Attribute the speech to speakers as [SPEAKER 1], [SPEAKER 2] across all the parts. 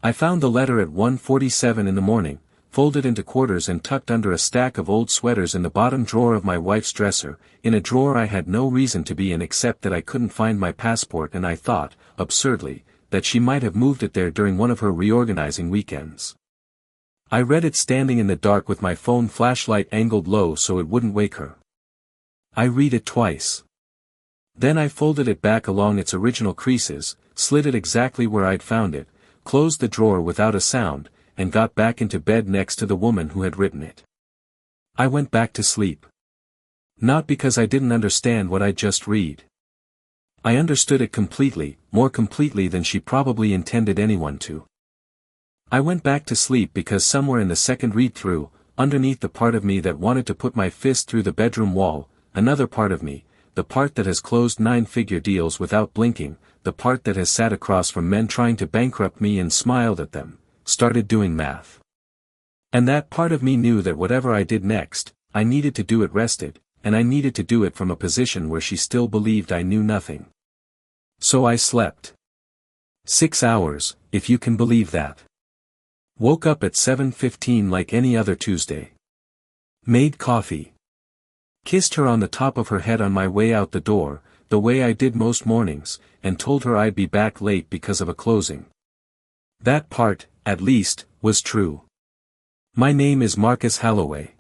[SPEAKER 1] I found the letter at 1:47 in the morning, folded into quarters and tucked under a stack of old sweaters in the bottom drawer of my wife's dresser, in a drawer I had no reason to be in except that I couldn't find my passport and I thought, absurdly, that she might have moved it there during one of her reorganizing weekends. I read it standing in the dark with my phone flashlight angled low so it wouldn't wake her. I read it twice. Then I folded it back along its original creases, slid it exactly where I'd found it, closed the drawer without a sound, and got back into bed next to the woman who had written it. I went back to sleep. Not because I didn't understand what I'd just read. I understood it completely, more completely than she probably intended anyone to. I went back to sleep because somewhere in the second read-through, underneath the part of me that wanted to put my fist through the bedroom wall, another part of me, the part that has closed 9-figure deals without blinking, the part that has sat across from men trying to bankrupt me and smiled at them, started doing math. And that part of me knew that whatever I did next, I needed to do it rested, and I needed to do it from a position where she still believed I knew nothing. So I slept. 6 hours, if you can believe that. Woke up at 7:15 like any other Tuesday. Made coffee. Kissed her on the top of her head on my way out the door, the way I did most mornings, and told her I'd be back late because of a closing. That part, at least, was true. My name is Marcus Halloway.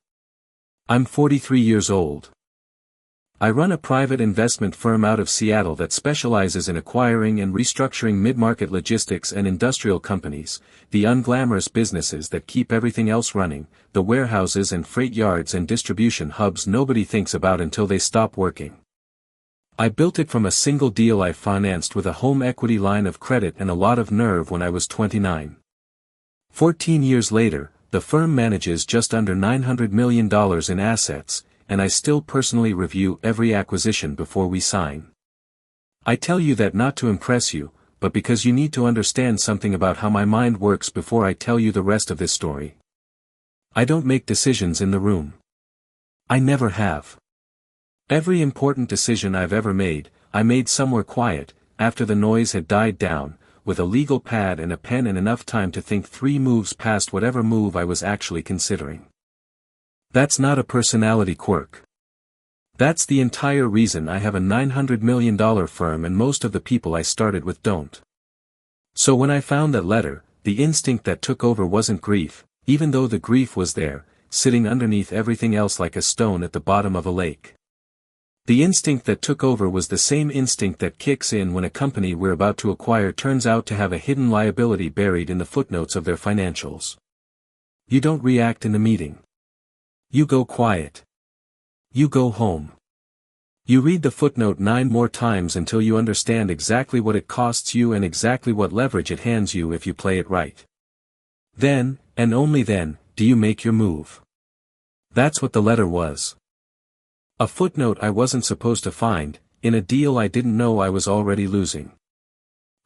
[SPEAKER 1] I'm 43 years old. I run a private investment firm out of Seattle that specializes in acquiring and restructuring mid-market logistics and industrial companies, the unglamorous businesses that keep everything else running, the warehouses and freight yards and distribution hubs nobody thinks about until they stop working. I built it from a single deal I financed with a home equity line of credit and a lot of nerve when I was 29. 14 years later, the firm manages just under $900 million in assets, and I still personally review every acquisition before we sign. I tell you that not to impress you, but because you need to understand something about how my mind works before I tell you the rest of this story. I don't make decisions in the room. I never have. Every important decision I've ever made, I made somewhere quiet, after the noise had died down, with a legal pad and a pen and enough time to think 3 moves past whatever move I was actually considering. That's not a personality quirk. That's the entire reason I have a $900 million firm and most of the people I started with don't. So when I found that letter, the instinct that took over wasn't grief, even though the grief was there, sitting underneath everything else like a stone at the bottom of a lake. The instinct that took over was the same instinct that kicks in when a company we're about to acquire turns out to have a hidden liability buried in the footnotes of their financials. You don't react in the meeting. You go quiet. You go home. You read the footnote 9 more times until you understand exactly what it costs you and exactly what leverage it hands you if you play it right. Then, and only then, do you make your move. That's what the letter was. A footnote I wasn't supposed to find, in a deal I didn't know I was already losing.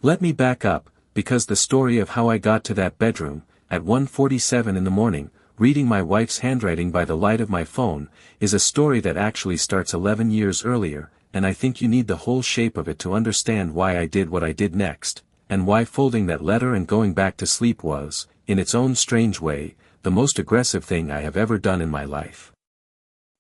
[SPEAKER 1] Let me back up, because the story of how I got to that bedroom, at 1:47 in the morning, reading my wife's handwriting by the light of my phone, is a story that actually starts 11 years earlier, and I think you need the whole shape of it to understand why I did what I did next, and why folding that letter and going back to sleep was, in its own strange way, the most aggressive thing I have ever done in my life.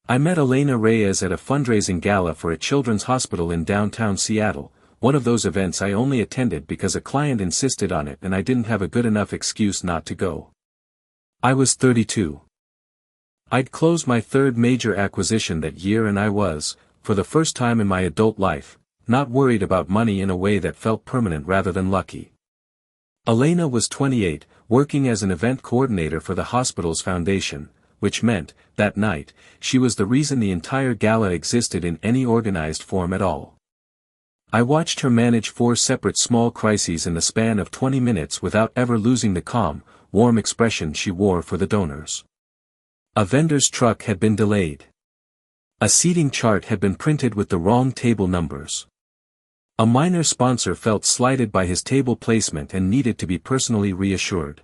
[SPEAKER 1] I met Elena Reyes at a fundraising gala for a children's hospital in downtown Seattle, one of those events I only attended because a client insisted on it and I didn't have a good enough excuse not to go. I was 32. I'd closed my third major acquisition that year and I was, for the first time in my adult life, not worried about money in a way that felt permanent rather than lucky. Elena was 28, working as an event coordinator for the hospital's foundation, which meant, that night, she was the reason the entire gala existed in any organized form at all. I watched her manage 4 separate small crises in the span of 20 minutes without ever losing the calm, warm expression she wore for the donors. A vendor's truck had been delayed. A seating chart had been printed with the wrong table numbers. A minor sponsor felt slighted by his table placement and needed to be personally reassured.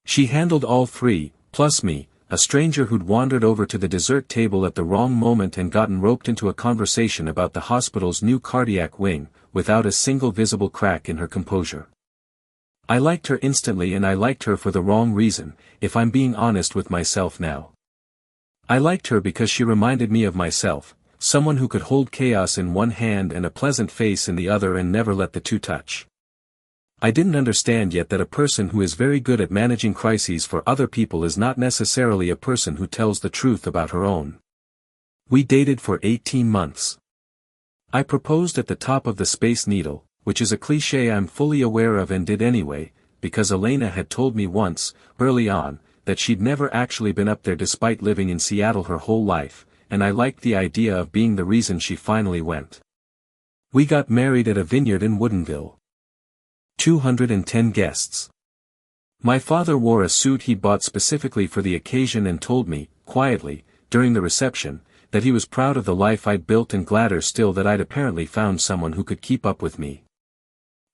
[SPEAKER 1] She handled all 3, plus me, a stranger who'd wandered over to the dessert table at the wrong moment and gotten roped into a conversation about the hospital's new cardiac wing, without a single visible crack in her composure. I liked her instantly, and I liked her for the wrong reason, if I'm being honest with myself now. I liked her because she reminded me of myself, someone who could hold chaos in one hand and a pleasant face in the other and never let the two touch. I didn't understand yet that a person who is very good at managing crises for other people is not necessarily a person who tells the truth about her own. We dated for 18 months. I proposed at the top of the Space Needle, which is a cliché I'm fully aware of and did anyway, because Elena had told me once, early on, that she'd never actually been up there despite living in Seattle her whole life, and I liked the idea of being the reason she finally went. We got married at a vineyard in Woodinville. 210 guests. My father wore a suit he'd bought specifically for the occasion and told me, quietly, during the reception, that he was proud of the life I'd built and gladder still that I'd apparently found someone who could keep up with me.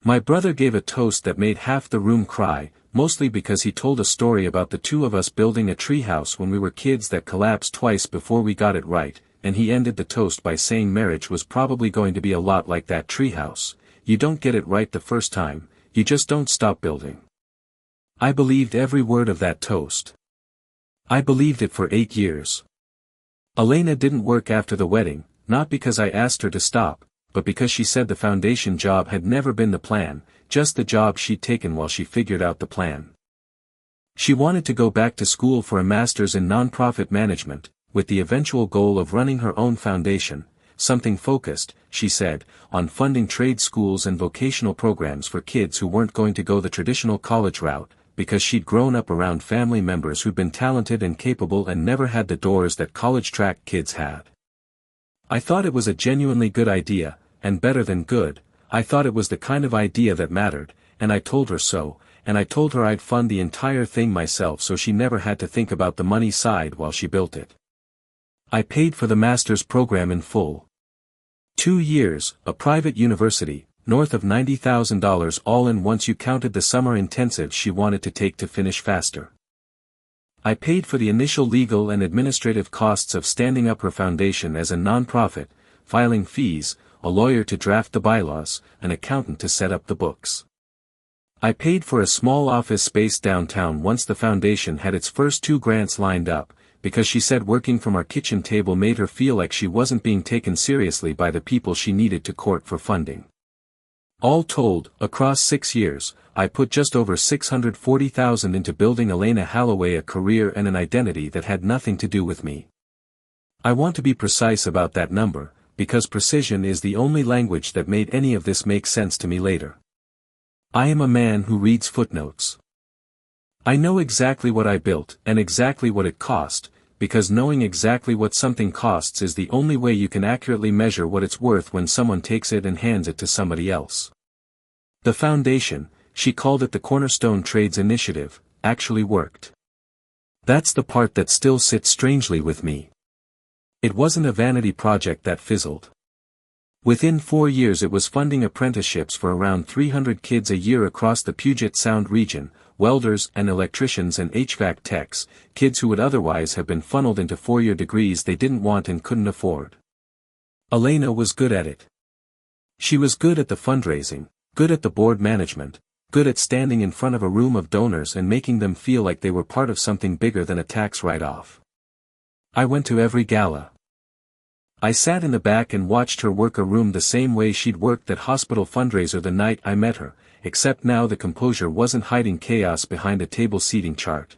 [SPEAKER 1] My brother gave a toast that made half the room cry, mostly because he told a story about the two of us building a treehouse when we were kids that collapsed twice before we got it right, and he ended the toast by saying marriage was probably going to be a lot like that treehouse. You don't get it right the first time, you just don't stop building. I believed every word of that toast. I believed it for 8 years. Elena didn't work after the wedding, not because I asked her to stop, but because she said the foundation job had never been the plan, just the job she'd taken while she figured out the plan. She wanted to go back to school for a master's in nonprofit management, with the eventual goal of running her own foundation, something focused, she said, on funding trade schools and vocational programs for kids who weren't going to go the traditional college route, because she'd grown up around family members who'd been talented and capable and never had the doors that college track kids had. I thought it was a genuinely good idea, and better than good, I thought it was the kind of idea that mattered, and I told her so, and I told her I'd fund the entire thing myself so she never had to think about the money side while she built it. I paid for the master's program in full. 2 years, a private university, north of $90,000 all in once you counted the summer intensive she wanted to take to finish faster. I paid for the initial legal and administrative costs of standing up her foundation as a nonprofit, filing fees, a lawyer to draft the bylaws, an accountant to set up the books. I paid for a small office space downtown once the foundation had its first 2 grants lined up, because she said working from our kitchen table made her feel like she wasn't being taken seriously by the people she needed to court for funding. All told, across 6 years, I put just over $640,000 into building Elena Holloway a career and an identity that had nothing to do with me. I want to be precise about that number, because precision is the only language that made any of this make sense to me later. I am a man who reads footnotes. I know exactly what I built and exactly what it cost, because knowing exactly what something costs is the only way you can accurately measure what it's worth when someone takes it and hands it to somebody else. The foundation, she called it the Cornerstone Trades Initiative, actually worked. That's the part that still sits strangely with me. It wasn't a vanity project that fizzled. Within 4 years it was funding apprenticeships for around 300 kids a year across the Puget Sound region, welders and electricians and HVAC techs, kids who would otherwise have been funneled into 4-year degrees they didn't want and couldn't afford. Elena was good at it. She was good at the fundraising, good at the board management, good at standing in front of a room of donors and making them feel like they were part of something bigger than a tax write-off. I went to every gala. I sat in the back and watched her work a room the same way she'd worked that hospital fundraiser the night I met her, except now the composure wasn't hiding chaos behind a table seating chart.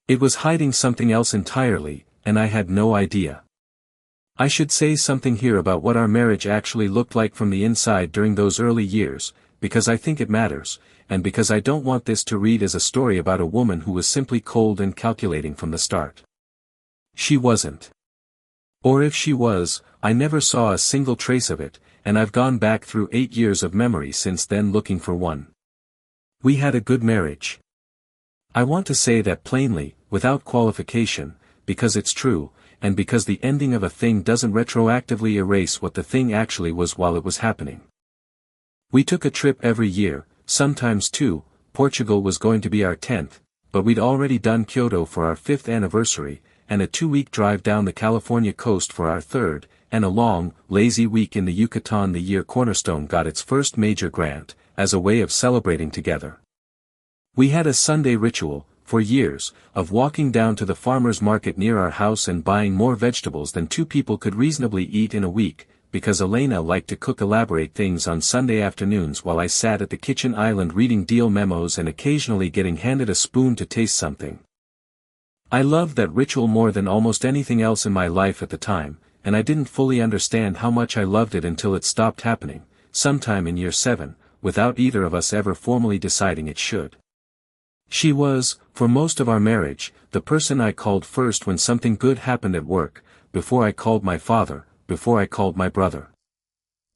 [SPEAKER 1] It was hiding something else entirely, and I had no idea. I should say something here about what our marriage actually looked like from the inside during those early years, because I think it matters, and because I don't want this to read as a story about a woman who was simply cold and calculating from the start. She wasn't. Or if she was, I never saw a single trace of it, and I've gone back through 8 years of memory since then looking for one. We had a good marriage. I want to say that plainly, without qualification, because it's true, and because the ending of a thing doesn't retroactively erase what the thing actually was while it was happening. We took a trip every year, sometimes 2, Portugal was going to be our 10th, but we'd already done Kyoto for our 5th anniversary, and a 2-week drive down the California coast for our 3rd, and a long, lazy week in the Yucatan the year Cornerstone got its first major grant, as a way of celebrating together. We had a Sunday ritual, for years, of walking down to the farmer's market near our house and buying more vegetables than two people could reasonably eat in a week, because Elena liked to cook elaborate things on Sunday afternoons while I sat at the kitchen island reading deal memos and occasionally getting handed a spoon to taste something. I loved that ritual more than almost anything else in my life at the time, and I didn't fully understand how much I loved it until it stopped happening, sometime in year 7, without either of us ever formally deciding it should. She was, for most of our marriage, the person I called first when something good happened at work, before I called my father, before I called my brother.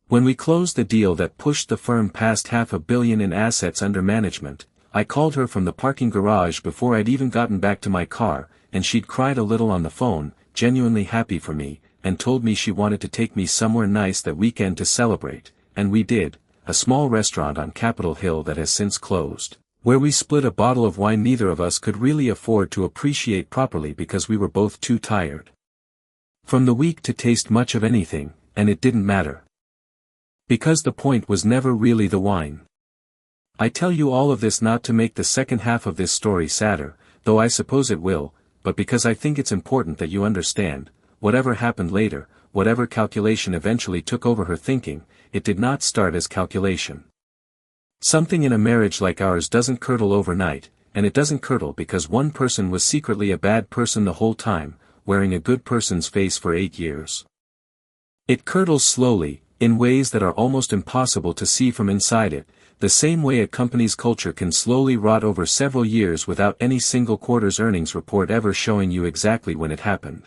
[SPEAKER 1] When we closed the deal that pushed the firm past $500 million in assets under management, I called her from the parking garage before I'd even gotten back to my car, and she'd cried a little on the phone, genuinely happy for me, and told me she wanted to take me somewhere nice that weekend to celebrate, and we did, a small restaurant on Capitol Hill that has since closed, where we split a bottle of wine neither of us could really afford to appreciate properly because we were both too tired from the week to taste much of anything, and it didn't matter. Because the point was never really the wine. I tell you all of this not to make the second half of this story sadder, though I suppose it will, but because I think it's important that you understand, whatever happened later, whatever calculation eventually took over her thinking, it did not start as calculation. Something in a marriage like ours doesn't curdle overnight, and it doesn't curdle because one person was secretly a bad person the whole time, wearing a good person's face for 8 years. It curdles slowly, in ways that are almost impossible to see from inside it, the same way a company's culture can slowly rot over several years without any single quarter's earnings report ever showing you exactly when it happened.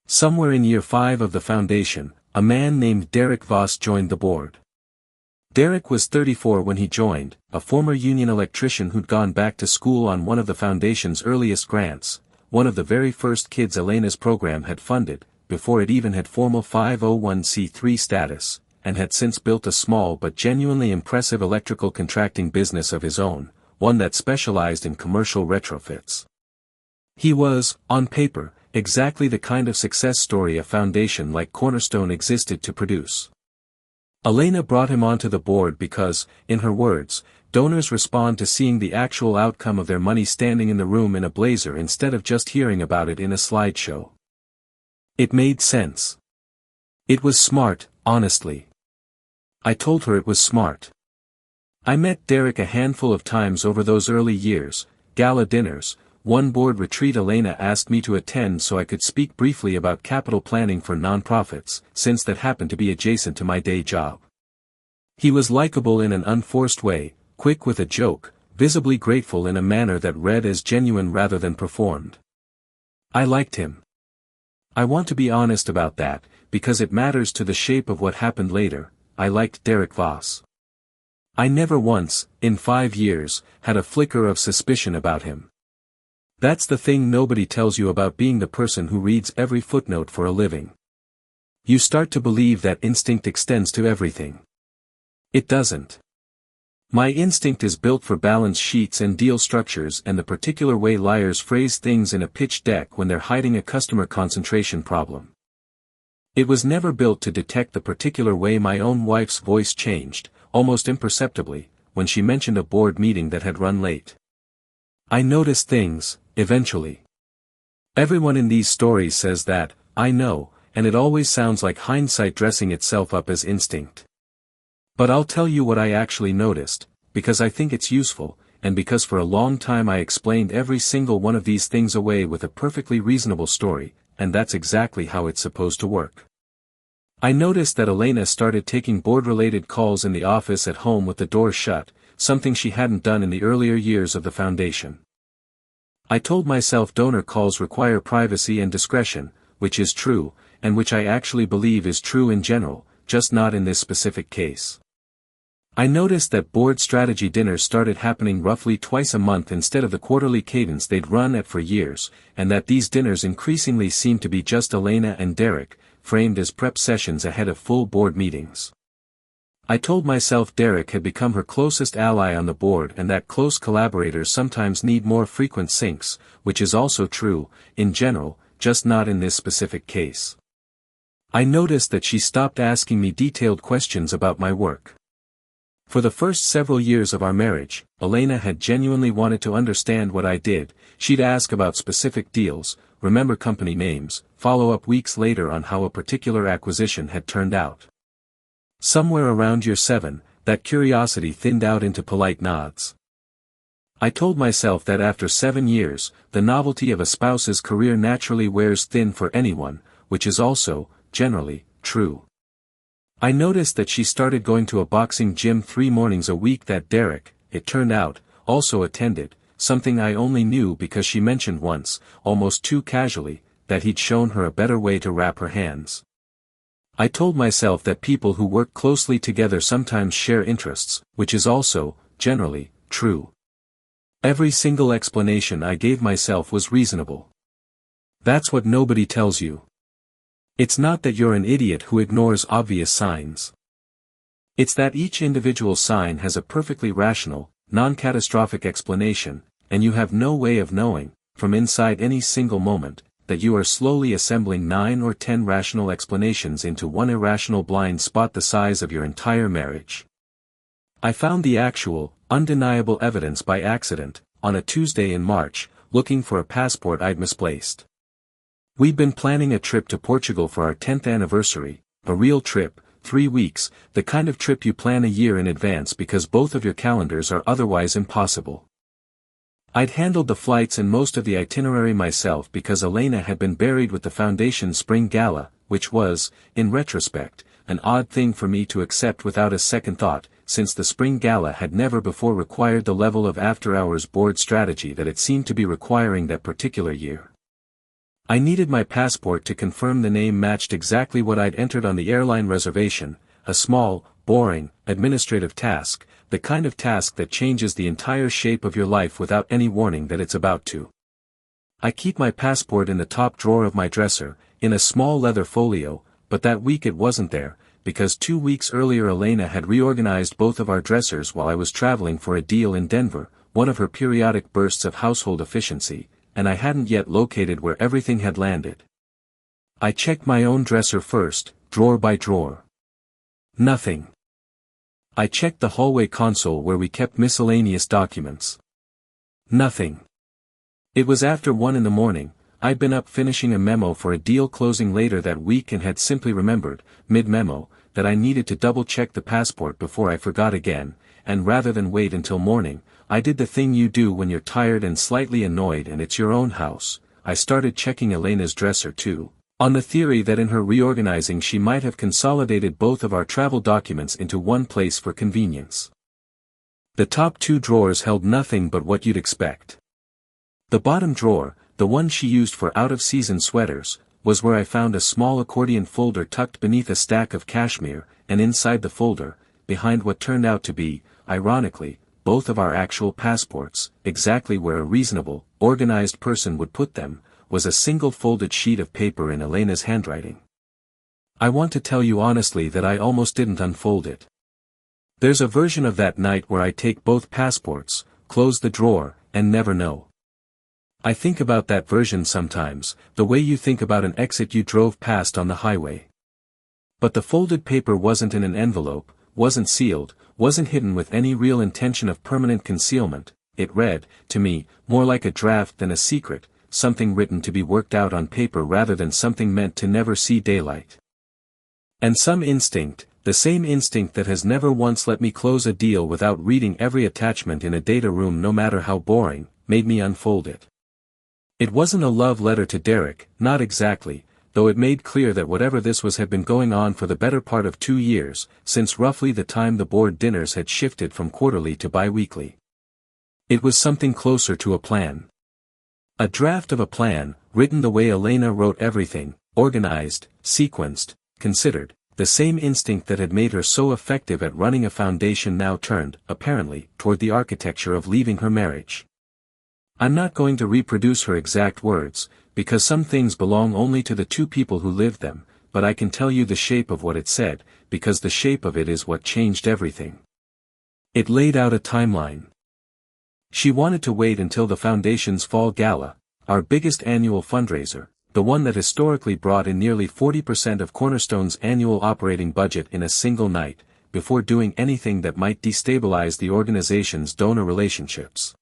[SPEAKER 1] Somewhere in year 5 of the foundation, a man named Derek Voss joined the board. Derek was 34 when he joined, a former union electrician who'd gone back to school on one of the foundation's earliest grants, one of the very first kids Elena's program had funded, before it even had formal 501c3 status, and had since built a small but genuinely impressive electrical contracting business of his own, one that specialized in commercial retrofits. He was, on paper, exactly the kind of success story a foundation like Cornerstone existed to produce. Elena brought him onto the board because, in her words, donors respond to seeing the actual outcome of their money standing in the room in a blazer instead of just hearing about it in a slideshow. It made sense. It was smart, honestly. I told her it was smart. I met Derek a handful of times over those early years, gala dinners, one board retreat Elena asked me to attend so I could speak briefly about capital planning for nonprofits, since that happened to be adjacent to my day job. He was likable in an unforced way, quick with a joke, visibly grateful in a manner that read as genuine rather than performed. I liked him. I want to be honest about that, because it matters to the shape of what happened later. I liked Derek Voss. I never once, in 5 years, had a flicker of suspicion about him. That's the thing nobody tells you about being the person who reads every footnote for a living. You start to believe that instinct extends to everything. It doesn't. My instinct is built for balance sheets and deal structures and the particular way liars phrase things in a pitch deck when they're hiding a customer concentration problem. It was never built to detect the particular way my own wife's voice changed, almost imperceptibly, when she mentioned a board meeting that had run late. I noticed things, eventually. Everyone in these stories says that, I know, and it always sounds like hindsight dressing itself up as instinct. But I'll tell you what I actually noticed, because I think it's useful, and because for a long time I explained every single one of these things away with a perfectly reasonable story, and that's exactly how it's supposed to work. I noticed that Elena started taking board-related calls in the office at home with the door shut, something she hadn't done in the earlier years of the foundation. I told myself donor calls require privacy and discretion, which is true, and which I actually believe is true in general, just not in this specific case. I noticed that board strategy dinners started happening roughly twice a month instead of the quarterly cadence they'd run at for years, and that these dinners increasingly seemed to be just Elena and Derek, framed as prep sessions ahead of full board meetings. I told myself Derek had become her closest ally on the board and that close collaborators sometimes need more frequent syncs, which is also true, in general, just not in this specific case. I noticed that she stopped asking me detailed questions about my work. For the first several years of our marriage, Elena had genuinely wanted to understand what I did. She'd ask about specific deals, remember company names, follow up weeks later on how a particular acquisition had turned out. Somewhere around year 7, that curiosity thinned out into polite nods. I told myself that after 7 years, the novelty of a spouse's career naturally wears thin for anyone, which is also, generally, true. I noticed that she started going to a boxing gym 3 mornings a week that Derek, it turned out, also attended, something I only knew because she mentioned once, almost too casually, that he'd shown her a better way to wrap her hands. I told myself that people who work closely together sometimes share interests, which is also, generally, true. Every single explanation I gave myself was reasonable. That's what nobody tells you. It's not that you're an idiot who ignores obvious signs. It's that each individual sign has a perfectly rational, non-catastrophic explanation, and you have no way of knowing, from inside any single moment, that you are slowly assembling 9 or 10 rational explanations into one irrational blind spot the size of your entire marriage. I found the actual, undeniable evidence by accident, on a Tuesday in March, looking for a passport I'd misplaced. We'd been planning a trip to Portugal for our 10th anniversary, a real trip, 3 weeks, the kind of trip you plan a year in advance because both of your calendars are otherwise impossible. I'd handled the flights and most of the itinerary myself because Elena had been buried with the Foundation's spring gala, which was, in retrospect, an odd thing for me to accept without a second thought, since the spring gala had never before required the level of after-hours board strategy that it seemed to be requiring that particular year. I needed my passport to confirm the name matched exactly what I'd entered on the airline reservation, a small, boring, administrative task, the kind of task that changes the entire shape of your life without any warning that it's about to. I keep my passport in the top drawer of my dresser, in a small leather folio, but that week it wasn't there, because 2 weeks earlier Elena had reorganized both of our dressers while I was traveling for a deal in Denver, one of her periodic bursts of household efficiency, and I hadn't yet located where everything had landed. I checked my own dresser first, drawer by drawer. Nothing. I checked the hallway console where we kept miscellaneous documents. Nothing. It was after 1 in the morning, I'd been up finishing a memo for a deal closing later that week and had simply remembered, mid-memo, that I needed to double-check the passport before I forgot again, and rather than wait until morning, I did the thing you do when you're tired and slightly annoyed and it's your own house. I started checking Elena's dresser too, on the theory that in her reorganizing she might have consolidated both of our travel documents into one place for convenience. The top 2 drawers held nothing but what you'd expect. The bottom drawer, the one she used for out-of-season sweaters, was where I found a small accordion folder tucked beneath a stack of cashmere, and inside the folder, behind what turned out to be, ironically, both of our actual passports, exactly where a reasonable, organized person would put them, was a single folded sheet of paper in Elena's handwriting. I want to tell you honestly that I almost didn't unfold it. There's a version of that night where I take both passports, close the drawer, and never know. I think about that version sometimes, the way you think about an exit you drove past on the highway. But the folded paper wasn't in an envelope, wasn't sealed, wasn't hidden with any real intention of permanent concealment. It read, to me, more like a draft than a secret, something written to be worked out on paper rather than something meant to never see daylight. And some instinct, the same instinct that has never once let me close a deal without reading every attachment in a data room no matter how boring, made me unfold it. It wasn't a love letter to Derek, not exactly, though it made clear that whatever this was had been going on for the better part of 2 years, since roughly the time the board dinners had shifted from quarterly to bi-weekly. It was something closer to a plan. A draft of a plan, written the way Elena wrote everything, organized, sequenced, considered, the same instinct that had made her so effective at running a foundation now turned, apparently, toward the architecture of leaving her marriage. I'm not going to reproduce her exact words, because some things belong only to the 2 people who lived them, but I can tell you the shape of what it said, because the shape of it is what changed everything. It laid out a timeline. She wanted to wait until the Foundation's Fall Gala, our biggest annual fundraiser, the one that historically brought in nearly 40% of Cornerstone's annual operating budget in a single night, before doing anything that might destabilize the organization's donor relationships.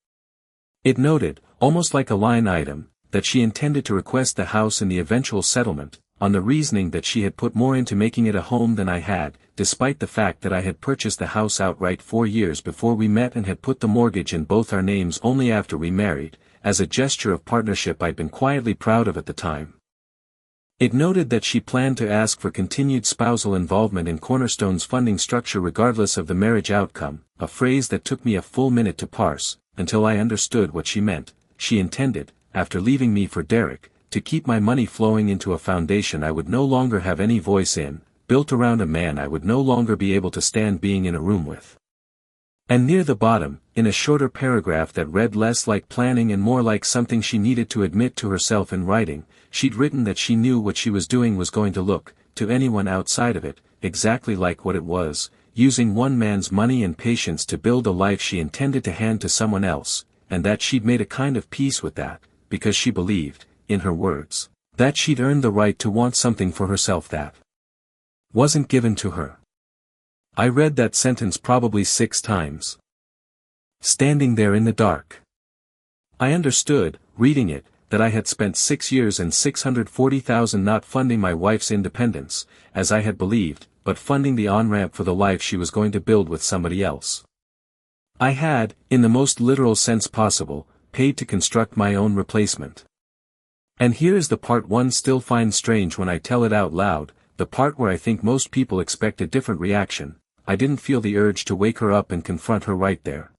[SPEAKER 1] It noted, almost like a line item, that she intended to request the house in the eventual settlement, on the reasoning that she had put more into making it a home than I had, despite the fact that I had purchased the house outright 4 years before we met and had put the mortgage in both our names only after we married, as a gesture of partnership I'd been quietly proud of at the time. It noted that she planned to ask for continued spousal involvement in Cornerstone's funding structure regardless of the marriage outcome, a phrase that took me a full minute to parse, until I understood what she meant. She intended, after leaving me for Derek, to keep my money flowing into a foundation I would no longer have any voice in, built around a man I would no longer be able to stand being in a room with. And near the bottom, in a shorter paragraph that read less like planning and more like something she needed to admit to herself in writing, she'd written that she knew what she was doing was going to look, to anyone outside of it, exactly like what it was, using one man's money and patience to build a life she intended to hand to someone else, and that she'd made a kind of peace with that, because she believed, in her words, that she'd earned the right to want something for herself that wasn't given to her. I read that sentence probably 6 times. Standing there in the dark. I understood, reading it, that I had spent 6 years and $640,000 not funding my wife's independence, as I had believed, but funding the on-ramp for the life she was going to build with somebody else. I had, in the most literal sense possible, paid to construct my own replacement. And here is the part one still finds strange when I tell it out loud, the part where I think most people expect a different reaction. I didn't feel the urge to wake her up and confront her right there.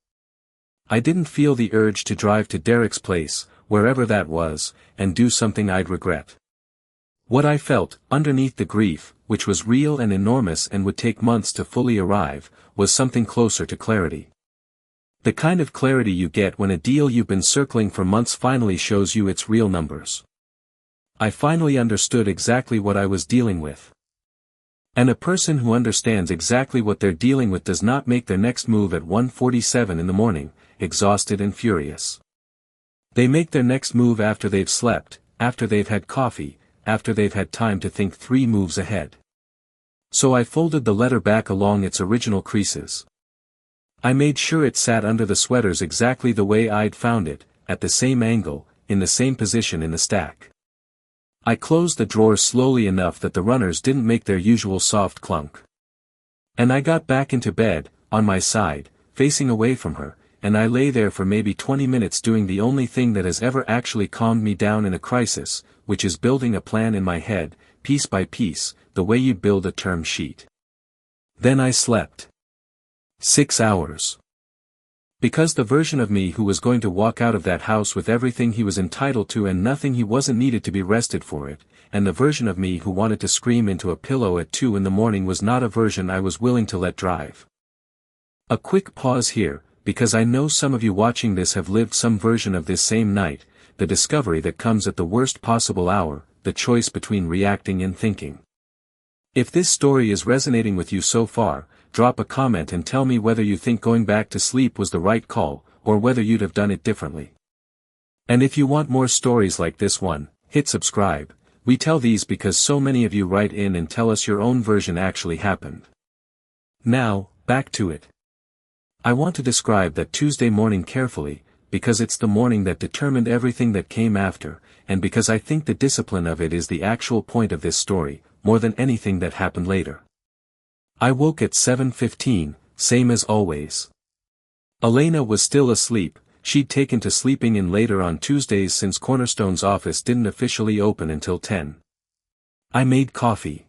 [SPEAKER 1] I didn't feel the urge to drive to Derek's place, wherever that was, and do something I'd regret. What I felt, underneath the grief, which was real and enormous and would take months to fully arrive, was something closer to clarity. The kind of clarity you get when a deal you've been circling for months finally shows you its real numbers. I finally understood exactly what I was dealing with. And a person who understands exactly what they're dealing with does not make their next move at 1:47 in the morning, exhausted and furious. They make their next move after they've slept, after they've had coffee, after they've had time to think 3 moves ahead. So I folded the letter back along its original creases. I made sure it sat under the sweaters exactly the way I'd found it, at the same angle, in the same position in the stack. I closed the drawers slowly enough that the runners didn't make their usual soft clunk. And I got back into bed, on my side, facing away from her, and I lay there for maybe 20 minutes doing the only thing that has ever actually calmed me down in a crisis, which is building a plan in my head, piece by piece, the way you build a term sheet. Then I slept. 6 hours. Because the version of me who was going to walk out of that house with everything he was entitled to and nothing he wasn't needed to be rested for it, and the version of me who wanted to scream into a pillow at 2 in the morning was not a version I was willing to let drive. A quick pause here, because I know some of you watching this have lived some version of this same night, the discovery that comes at the worst possible hour, the choice between reacting and thinking. If this story is resonating with you so far, drop a comment and tell me whether you think going back to sleep was the right call, or whether you'd have done it differently. And if you want more stories like this one, hit subscribe. We tell these because so many of you write in and tell us your own version actually happened. Now, back to it. I want to describe that Tuesday morning carefully, because it's the morning that determined everything that came after, and because I think the discipline of it is the actual point of this story, more than anything that happened later. I woke at 7:15, same as always. Elena was still asleep. She'd taken to sleeping in later on Tuesdays since Cornerstone's office didn't officially open until 10. I made coffee.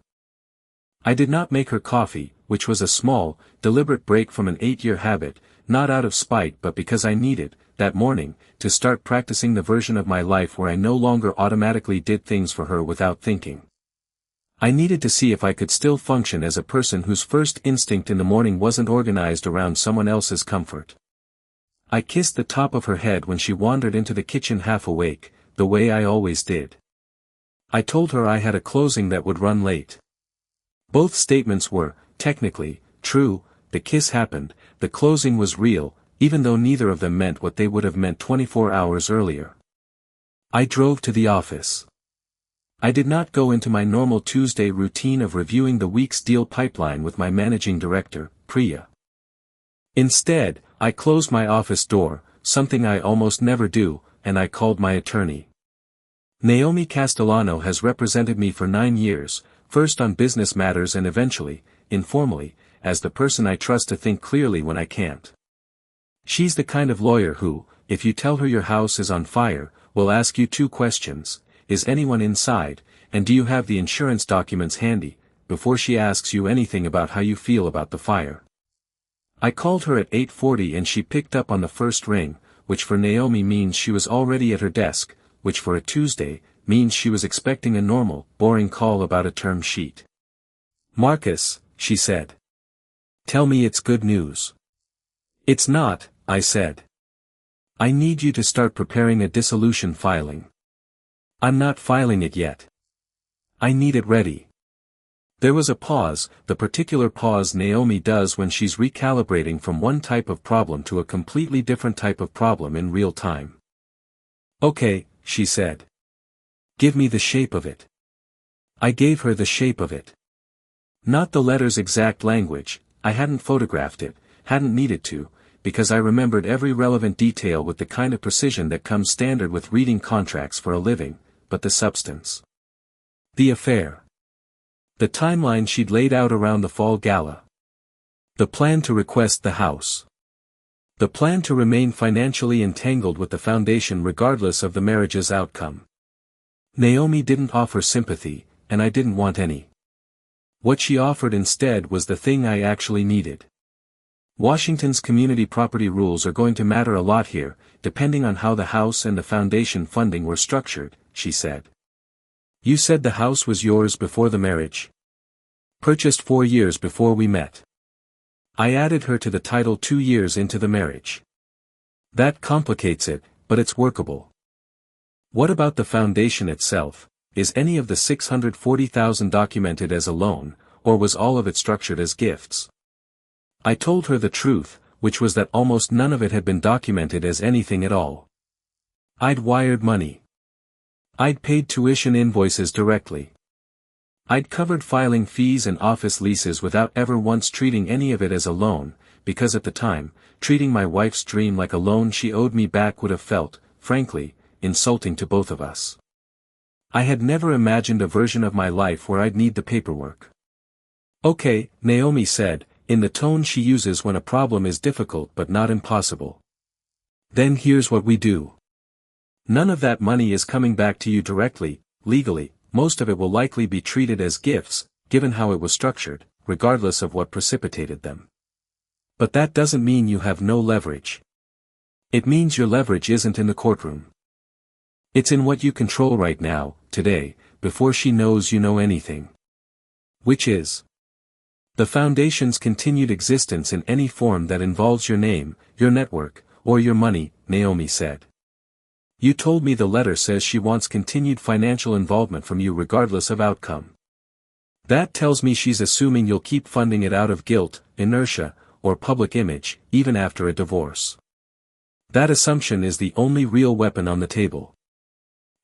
[SPEAKER 1] I did not make her coffee, which was a small, deliberate break from an 8-year habit, not out of spite but because I needed, that morning, to start practicing the version of my life where I no longer automatically did things for her without thinking. I needed to see if I could still function as a person whose first instinct in the morning wasn't organized around someone else's comfort. I kissed the top of her head when she wandered into the kitchen half awake, the way I always did. I told her I had a closing that would run late. Both statements were, technically, true. The kiss happened, the closing was real, even though neither of them meant what they would have meant 24 hours earlier. I drove to the office. I did not go into my normal Tuesday routine of reviewing the week's deal pipeline with my managing director, Priya. Instead, I closed my office door, something I almost never do, and I called my attorney. Naomi Castellano has represented me for 9 years, first on business matters and eventually, informally, as the person I trust to think clearly when I can't. She's the kind of lawyer who, if you tell her your house is on fire, will ask you 2 questions: is anyone inside, and do you have the insurance documents handy, before she asks you anything about how you feel about the fire. I called her at 8:40 and she picked up on the first ring, which for Naomi means she was already at her desk, which for a Tuesday, means she was expecting a normal, boring call about a term sheet. "Marcus," she said. "Tell me it's good news." "It's not," I said. "I need you to start preparing a dissolution filing." "I'm not filing it yet. I need it ready." There was a pause, the particular pause Naomi does when she's recalibrating from one type of problem to a completely different type of problem in real time. "Okay," she said. "Give me the shape of it." I gave her the shape of it. Not the letter's exact language, I hadn't photographed it, hadn't needed to, because I remembered every relevant detail with the kind of precision that comes standard with reading contracts for a living, but the substance. The affair. The timeline she'd laid out around the fall gala. The plan to request the house. The plan to remain financially entangled with the foundation regardless of the marriage's outcome. Naomi didn't offer sympathy, and I didn't want any. What she offered instead was the thing I actually needed. Washington's community property rules are going to matter a lot here, depending on how the house and the foundation funding were structured, she said. "You said the house was yours before the marriage?" "Purchased 4 years before we met." I added her to the title 2 years into the marriage. "That complicates it, but it's workable." "What about the foundation itself? Is any of the $640,000 documented as a loan, or was all of it structured as gifts?" I told her the truth, which was that almost none of it had been documented as anything at all. I'd wired money. I'd paid tuition invoices directly. I'd covered filing fees and office leases without ever once treating any of it as a loan, because at the time, treating my wife's dream like a loan she owed me back would have felt, frankly, insulting to both of us. I had never imagined a version of my life where I'd need the paperwork. "Okay," Naomi said, in the tone she uses when a problem is difficult but not impossible. "Then here's what we do. None of that money is coming back to you directly, legally, most of it will likely be treated as gifts, given how it was structured, regardless of what precipitated them. But that doesn't mean you have no leverage. It means your leverage isn't in the courtroom. It's in what you control right now, today, before she knows you know anything. Which is the foundation's continued existence in any form that involves your name, your network, or your money," Naomi said. "You told me the letter says she wants continued financial involvement from you regardless of outcome. That tells me she's assuming you'll keep funding it out of guilt, inertia, or public image, even after a divorce. That assumption is the only real weapon on the table.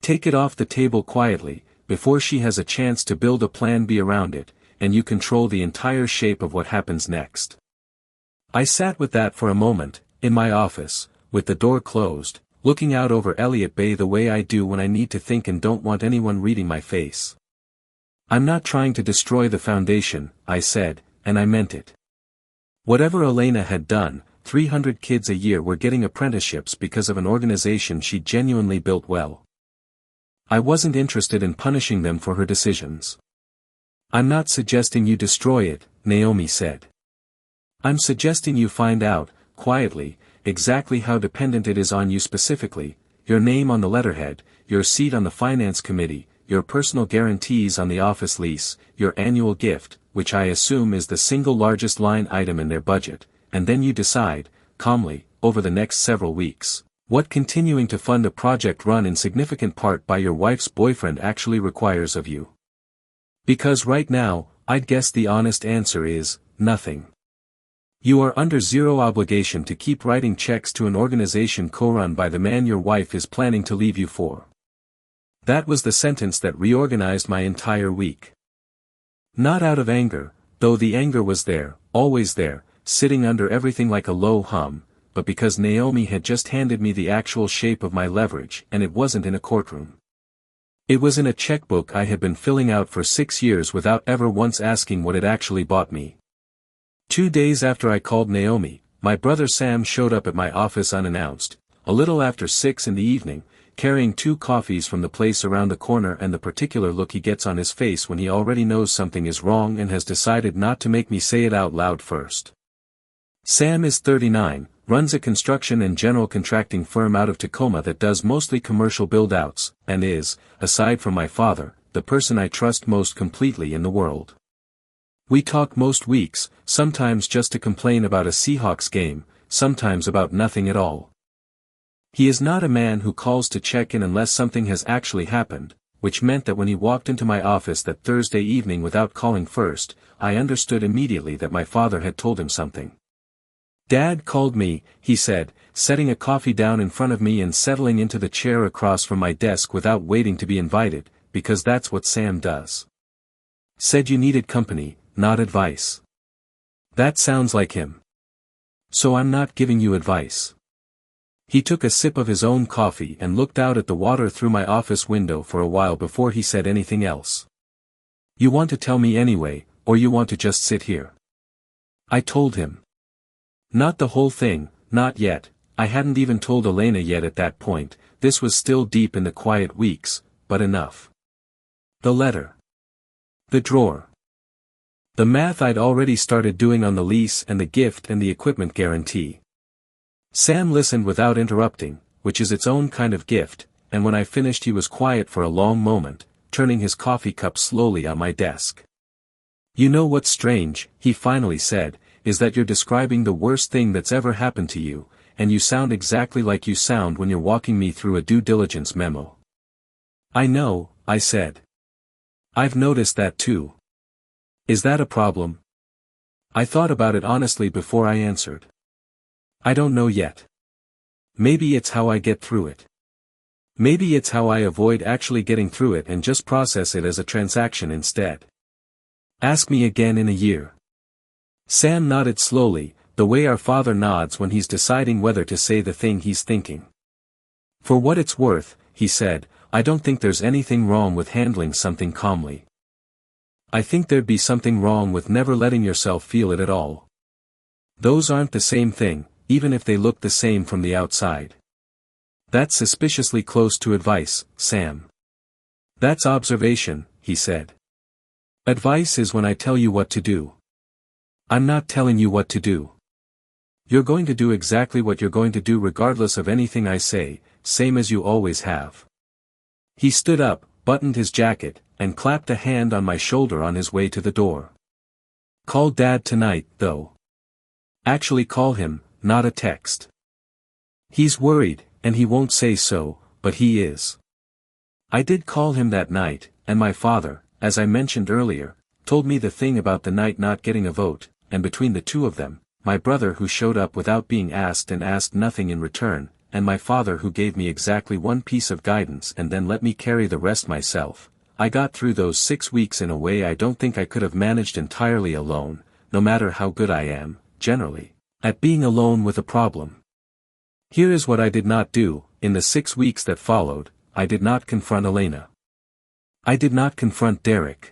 [SPEAKER 1] Take it off the table quietly, before she has a chance to build a plan B around it, and you control the entire shape of what happens next." I sat with that for a moment, in my office, with the door closed, looking out over Elliott Bay the way I do when I need to think and don't want anyone reading my face. "I'm not trying to destroy the foundation," I said, and I meant it. Whatever Elena had done, 300 kids a year were getting apprenticeships because of an organization she genuinely built well. I wasn't interested in punishing them for her decisions. "I'm not suggesting you destroy it," Naomi said. "I'm suggesting you find out, quietly, exactly how dependent it is on you specifically, your name on the letterhead, your seat on the finance committee, your personal guarantees on the office lease, your annual gift, which I assume is the single largest line item in their budget, and then you decide, calmly, over the next several weeks, what continuing to fund a project run in significant part by your wife's boyfriend actually requires of you. Because right now, I'd guess the honest answer is, nothing. You are under zero obligation to keep writing checks to an organization co-run by the man your wife is planning to leave you for." That was the sentence that reorganized my entire week. Not out of anger, though the anger was there, always there, sitting under everything like a low hum, but because Naomi had just handed me the actual shape of my leverage and it wasn't in a courtroom. It was in a checkbook I had been filling out for 6 years without ever once asking what it actually bought me. 2 days after I called Naomi, my brother Sam showed up at my office unannounced, a little after 6 in the evening, carrying 2 coffees from the place around the corner and the particular look he gets on his face when he already knows something is wrong and has decided not to make me say it out loud first. Sam is 39, runs a construction and general contracting firm out of Tacoma that does mostly commercial build-outs, and is, aside from my father, the person I trust most completely in the world. We talk most weeks, sometimes just to complain about a Seahawks game, sometimes about nothing at all. He is not a man who calls to check in unless something has actually happened, which meant that when he walked into my office that Thursday evening without calling first, I understood immediately that my father had told him something. "Dad called me," he said, setting a coffee down in front of me and settling into the chair across from my desk without waiting to be invited, because that's what Sam does. "Said you needed company, not advice." That sounds like him. "So I'm not giving you advice." He took a sip of his own coffee and looked out at the water through my office window for a while before he said anything else. "You want to tell me anyway, or you want to just sit here?" I told him. Not the whole thing, not yet. I hadn't even told Elena yet at that point, this was still deep in the quiet weeks, but enough. The letter. The drawer. The math I'd already started doing on the lease and the gift and the equipment guarantee. Sam listened without interrupting, which is its own kind of gift, and when I finished he was quiet for a long moment, turning his coffee cup slowly on my desk. "You know what's strange," he finally said, "is that you're describing the worst thing that's ever happened to you, and you sound exactly like you sound when you're walking me through a due diligence memo." "I know," I said. "I've noticed that too." "Is that a problem?" I thought about it honestly before I answered. "I don't know yet. Maybe it's how I get through it. Maybe it's how I avoid actually getting through it and just process it as a transaction instead. Ask me again in a year." Sam nodded slowly, the way our father nods when he's deciding whether to say the thing he's thinking. "For what it's worth," he said, "I don't think there's anything wrong with handling something calmly. I think there'd be something wrong with never letting yourself feel it at all. Those aren't the same thing, even if they look the same from the outside." "That's suspiciously close to advice, Sam." "That's observation," he said. "Advice is when I tell you what to do. I'm not telling you what to do. You're going to do exactly what you're going to do regardless of anything I say, same as you always have." He stood up, buttoned his jacket, and clapped a hand on my shoulder on his way to the door. "Call Dad tonight, though. Actually call him, not a text. He's worried, and he won't say so, but he is." I did call him that night, and my father, as I mentioned earlier, told me the thing about the night not getting a vote, and between the two of them, my brother who showed up without being asked and asked nothing in return, and my father who gave me exactly one piece of guidance and then let me carry the rest myself, I got through those 6 weeks in a way I don't think I could have managed entirely alone, no matter how good I am, generally, at being alone with a problem. Here is what I did not do. In the 6 weeks that followed, I did not confront Elena. I did not confront Derek.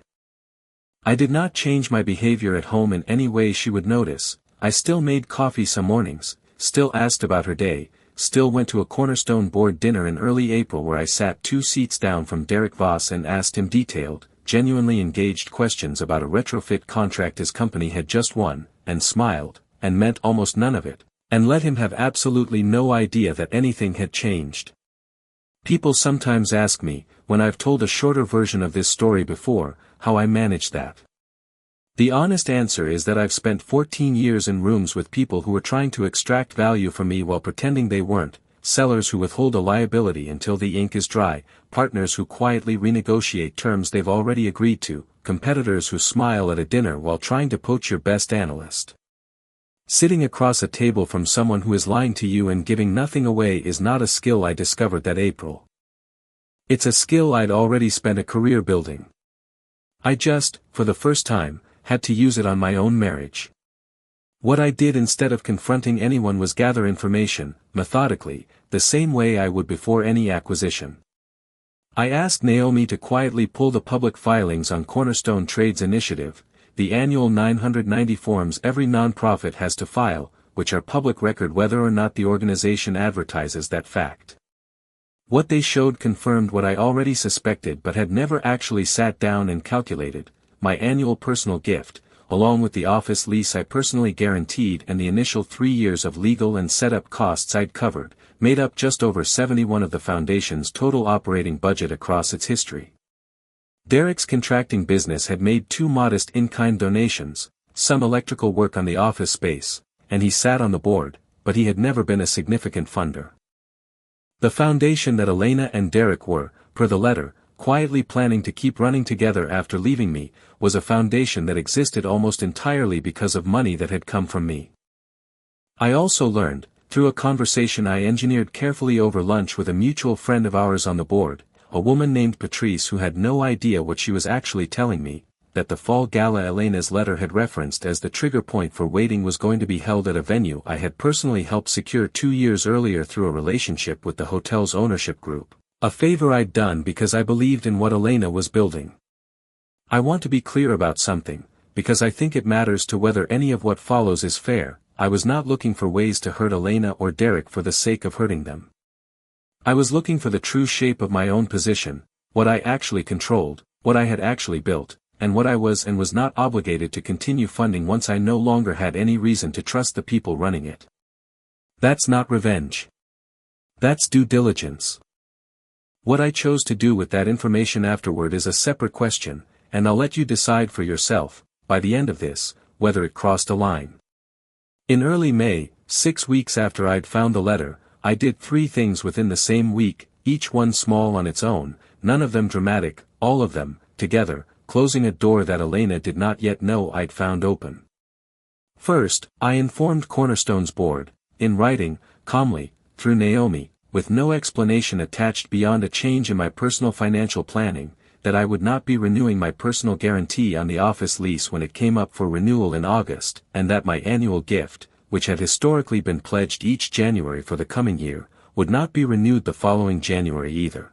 [SPEAKER 1] I did not change my behavior at home in any way she would notice. I still made coffee some mornings, still asked about her day, still went to a Cornerstone board dinner in early April where I sat 2 seats down from Derek Voss and asked him detailed, genuinely engaged questions about a retrofit contract his company had just won, and smiled, and meant almost none of it, and let him have absolutely no idea that anything had changed. People sometimes ask me, when I've told a shorter version of this story before, how I managed that. The honest answer is that I've spent 14 years in rooms with people who were trying to extract value from me while pretending they weren't, sellers who withhold a liability until the ink is dry, partners who quietly renegotiate terms they've already agreed to, competitors who smile at a dinner while trying to poach your best analyst. Sitting across a table from someone who is lying to you and giving nothing away is not a skill I discovered that April. It's a skill I'd already spent a career building. I just, for the first time, had to use it on my own marriage. What I did instead of confronting anyone was gather information, methodically, the same way I would before any acquisition. I asked Naomi to quietly pull the public filings on Cornerstone Trade's initiative, the annual 990 forms every nonprofit has to file, which are public record whether or not the organization advertises that fact. What they showed confirmed what I already suspected but had never actually sat down and calculated: my annual personal gift, along with the office lease I personally guaranteed and the initial 3 years of legal and setup costs I'd covered, made up just over 71% of the foundation's total operating budget across its history. Derek's contracting business had made 2 modest in-kind donations, some electrical work on the office space, and he sat on the board, but he had never been a significant funder. The foundation that Elena and Derek were, per the letter, quietly planning to keep running together after leaving me, was a foundation that existed almost entirely because of money that had come from me. I also learned, through a conversation I engineered carefully over lunch with a mutual friend of ours on the board, a woman named Patrice who had no idea what she was actually telling me, that the fall gala Elena's letter had referenced as the trigger point for waiting was going to be held at a venue I had personally helped secure 2 years earlier through a relationship with the hotel's ownership group, a favor I'd done because I believed in what Elena was building. I want to be clear about something, because I think it matters to whether any of what follows is fair. I was not looking for ways to hurt Elena or Derek for the sake of hurting them. I was looking for the true shape of my own position, what I actually controlled, what I had actually built, and what I was and was not obligated to continue funding once I no longer had any reason to trust the people running it. That's not revenge. That's due diligence. What I chose to do with that information afterward is a separate question, and I'll let you decide for yourself, by the end of this, whether it crossed a line. In early May, 6 weeks after I'd found the letter, I did 3 things within the same week, each one small on its own, none of them dramatic, all of them, together, closing a door that Elena did not yet know I'd found open. First, I informed Cornerstone's board, in writing, calmly, through Naomi, with no explanation attached beyond a change in my personal financial planning, that I would not be renewing my personal guarantee on the office lease when it came up for renewal in August, and that my annual gift, which had historically been pledged each January for the coming year, would not be renewed the following January either.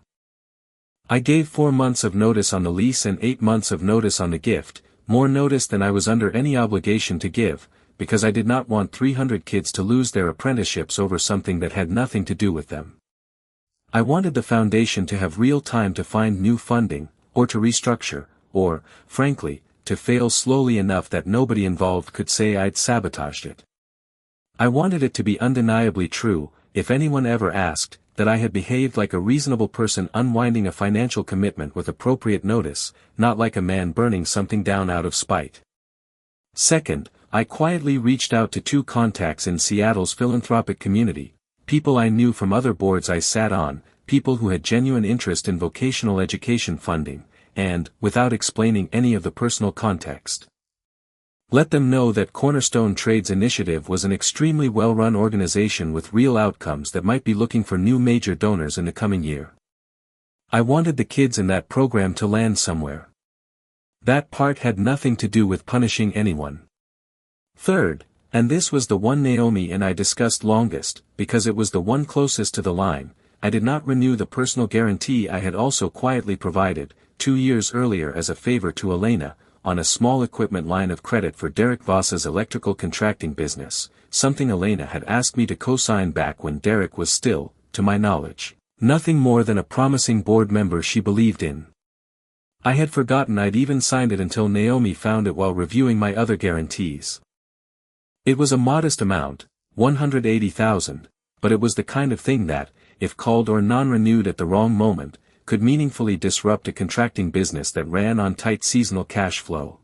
[SPEAKER 1] I gave 4 months of notice on the lease and 8 months of notice on the gift, more notice than I was under any obligation to give, because I did not want 300 kids to lose their apprenticeships over something that had nothing to do with them. I wanted the foundation to have real time to find new funding, or to restructure, or, frankly, to fail slowly enough that nobody involved could say I'd sabotaged it. I wanted it to be undeniably true, if anyone ever asked, that I had behaved like a reasonable person unwinding a financial commitment with appropriate notice, not like a man burning something down out of spite. Second, I quietly reached out to 2 contacts in Seattle's philanthropic community, people I knew from other boards I sat on, people who had genuine interest in vocational education funding, and, without explaining any of the personal context, let them know that Cornerstone Trade's initiative was an extremely well-run organization with real outcomes that might be looking for new major donors in the coming year. I wanted the kids in that program to land somewhere. That part had nothing to do with punishing anyone. Third, and this was the one Naomi and I discussed longest, because it was the one closest to the line, I did not renew the personal guarantee I had also quietly provided, 2 years earlier as a favor to Elena, on a small equipment line of credit for Derek Voss's electrical contracting business, something Elena had asked me to co-sign back when Derek was still, to my knowledge, nothing more than a promising board member she believed in. I had forgotten I'd even signed it until Naomi found it while reviewing my other guarantees. It was a modest amount, $180,000, but it was the kind of thing that, if called or non-renewed at the wrong moment, could meaningfully disrupt a contracting business that ran on tight seasonal cash flow.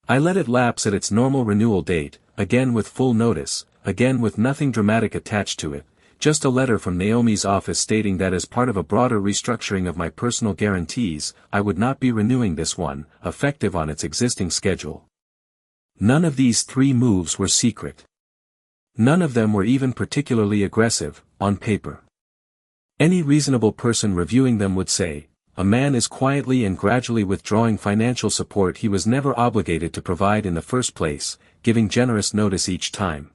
[SPEAKER 1] I let it lapse at its normal renewal date, again with full notice, again with nothing dramatic attached to it, just a letter from Naomi's office stating that as part of a broader restructuring of my personal guarantees, I would not be renewing this one, effective on its existing schedule. None of these 3 moves were secret. None of them were even particularly aggressive, on paper. Any reasonable person reviewing them would say, a man is quietly and gradually withdrawing financial support he was never obligated to provide in the first place, giving generous notice each time.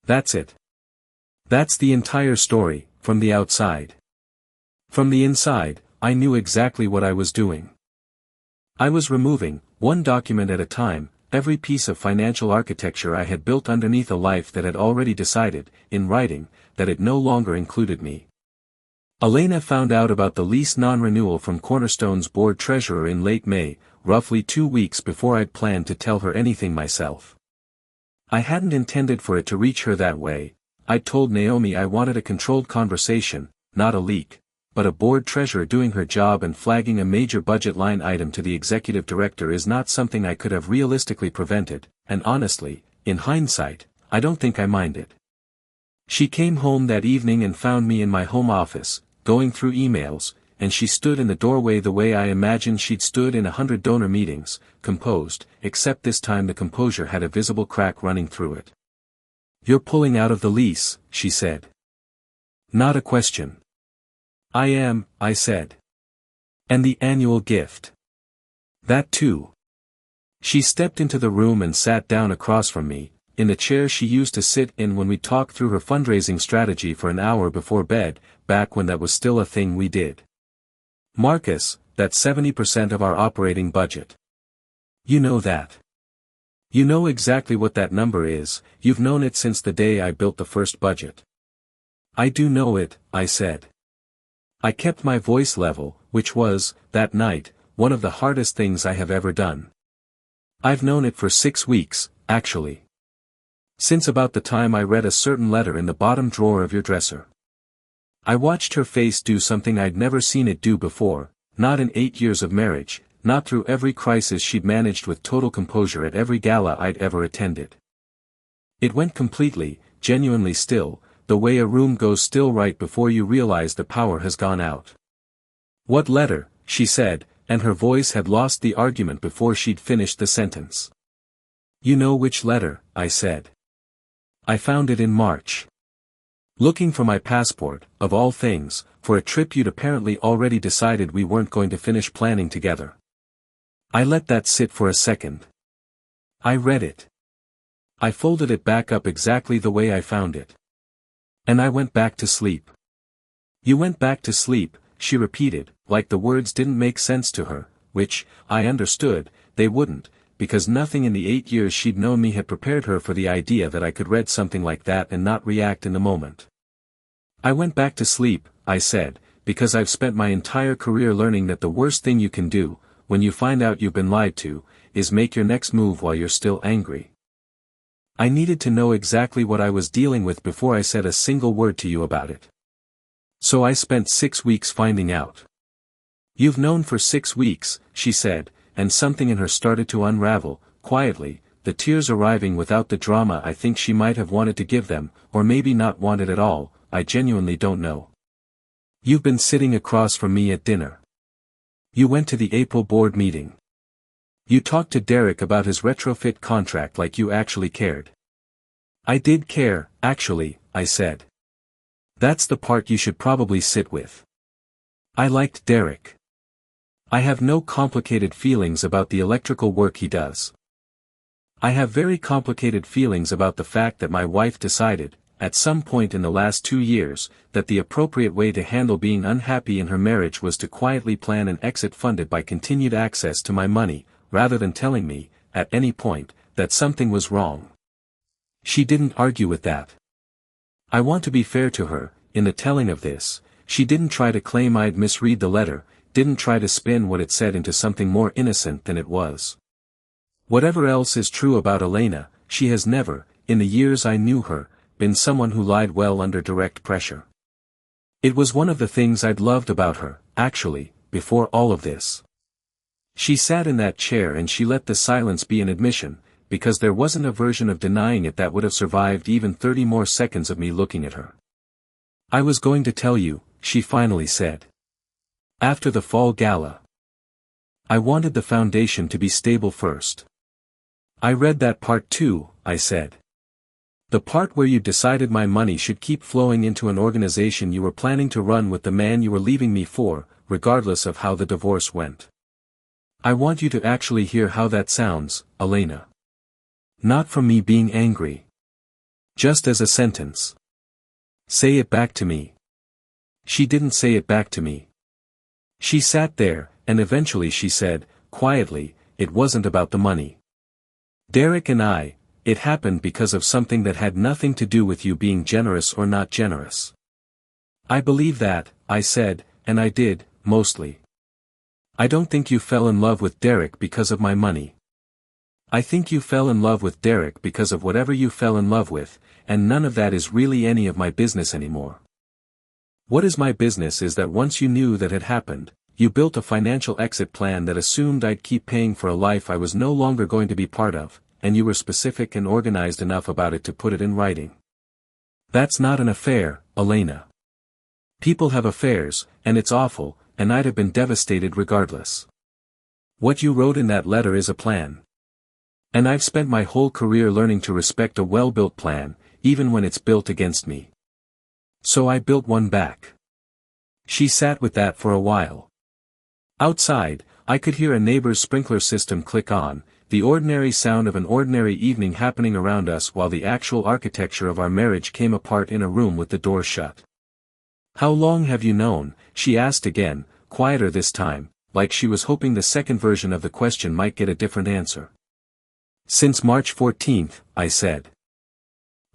[SPEAKER 1] That's it. That's the entire story, from the outside. From the inside, I knew exactly what I was doing. I was removing, one document at a time, every piece of financial architecture I had built underneath a life that had already decided, in writing, that it no longer included me. Elena found out about the lease non-renewal from Cornerstone's board treasurer in late May, roughly 2 weeks before I'd planned to tell her anything myself. I hadn't intended for it to reach her that way. I'd told Naomi I wanted a controlled conversation, not a leak, but a board treasurer doing her job and flagging a major budget line item to the executive director is not something I could have realistically prevented, and honestly, in hindsight, I don't think I minded. She came home that evening and found me in my home office, going through emails, and she stood in the doorway the way I imagined she'd stood in 100 donor meetings, composed, except this time the composure had a visible crack running through it. "You're pulling out of the lease," she said. Not a question. "I am," I said. "And the annual gift?" "That too." She stepped into the room and sat down across from me, in the chair she used to sit in when we talked through her fundraising strategy for an hour before bed, back when that was still a thing we did. "Marcus, that's 70% of our operating budget. You know that. You know exactly what that number is, you've known it since the day I built the first budget." "I do know it," I said. I kept my voice level, which was, that night, one of the hardest things I have ever done. "I've known it for 6 weeks, actually. Since about the time I read a certain letter in the bottom drawer of your dresser." I watched her face do something I'd never seen it do before, not in 8 years of marriage, not through every crisis she'd managed with total composure at every gala I'd ever attended. It went completely, genuinely still, the way a room goes still right before you realize the power has gone out. "What letter?" she said, and her voice had lost the argument before she'd finished the sentence. "You know which letter," I said. "I found it in March. Looking for my passport, of all things, for a trip you'd apparently already decided we weren't going to finish planning together." I let that sit for a second. I read it. I folded it back up exactly the way I found it. "And I went back to sleep." "You went back to sleep," she repeated, like the words didn't make sense to her, which, I understood, they wouldn't, because nothing in the 8 years she'd known me had prepared her for the idea that I could read something like that and not react in the moment. "I went back to sleep," I said, "because I've spent my entire career learning that the worst thing you can do, when you find out you've been lied to, is make your next move while you're still angry." I needed to know exactly what I was dealing with before I said a single word to you about it. So I spent 6 weeks finding out. "You've known for 6 weeks," she said, and something in her started to unravel, quietly, the tears arriving without the drama I think she might have wanted to give them, or maybe not wanted at all, I genuinely don't know. "You've been sitting across from me at dinner. You went to the April board meeting. You talked to Derek about his retrofit contract like you actually cared." "I did care, actually," I said. "That's the part you should probably sit with. I liked Derek. I have no complicated feelings about the electrical work he does. I have very complicated feelings about the fact that my wife decided, at some point in the last 2 years, that the appropriate way to handle being unhappy in her marriage was to quietly plan an exit funded by continued access to my money, rather than telling me, at any point, that something was wrong. She didn't argue with that. I want to be fair to her, in the telling of this, she didn't try to claim I'd misread the letter, didn't try to spin what it said into something more innocent than it was. Whatever else is true about Elena, she has never, in the years I knew her, been someone who lied well under direct pressure. It was one of the things I'd loved about her, actually, before all of this. She sat in that chair and she let the silence be an admission, because there wasn't a version of denying it that would have survived even 30 more seconds of me looking at her. "I was going to tell you," she finally said. "After the fall gala. I wanted the foundation to be stable first." "I read that part too," I said. The part where you decided my money should keep flowing into an organization you were planning to run with the man you were leaving me for, regardless of how the divorce went. I want you to actually hear how that sounds, Elena. Not from me being angry. Just as a sentence. Say it back to me. She didn't say it back to me. She sat there, and eventually she said, quietly, it wasn't about the money. Derek and I, it happened because of something that had nothing to do with you being generous or not generous. I believe that, I said, and I did, mostly. I don't think you fell in love with Derek because of my money. I think you fell in love with Derek because of whatever you fell in love with, and none of that is really any of my business anymore. What is my business is that once you knew that had happened, you built a financial exit plan that assumed I'd keep paying for a life I was no longer going to be part of, and you were specific and organized enough about it to put it in writing. That's not an affair, Elena. People have affairs, and it's awful, and I'd have been devastated regardless. What you wrote in that letter is a plan. And I've spent my whole career learning to respect a well-built plan, even when it's built against me. So I built one back. She sat with that for a while. Outside, I could hear a neighbor's sprinkler system click on, the ordinary sound of an ordinary evening happening around us while the actual architecture of our marriage came apart in a room with the door shut. How long have you known? She asked again, quieter this time, like she was hoping the second version of the question might get a different answer. Since March 14th, I said.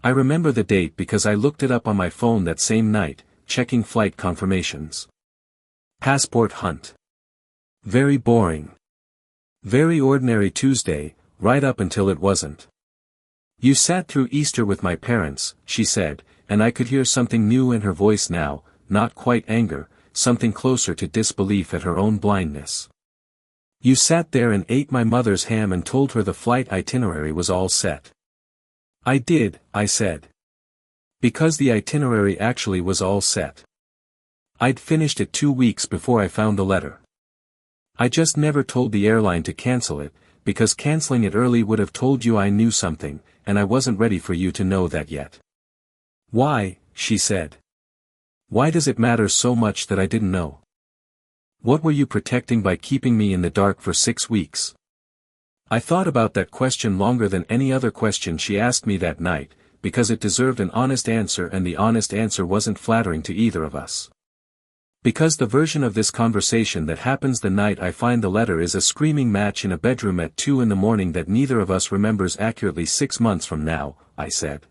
[SPEAKER 1] I remember the date because I looked it up on my phone that same night, checking flight confirmations. Passport hunt. Very boring. Very ordinary Tuesday, right up until it wasn't. You sat through Easter with my parents, she said, and I could hear something new in her voice now, not quite anger, something closer to disbelief at her own blindness. You sat there and ate my mother's ham and told her the flight itinerary was all set. I did, I said. Because the itinerary actually was all set. I'd finished it 2 weeks before I found the letter. I just never told the airline to cancel it, because canceling it early would have told you I knew something, and I wasn't ready for you to know that yet. Why, she said. Why does it matter so much that I didn't know? What were you protecting by keeping me in the dark for 6 weeks? I thought about that question longer than any other question she asked me that night, because it deserved an honest answer and the honest answer wasn't flattering to either of us. Because the version of this conversation that happens the night I find the letter is a screaming match in a bedroom at 2 a.m. that neither of us remembers accurately 6 months from now, I said.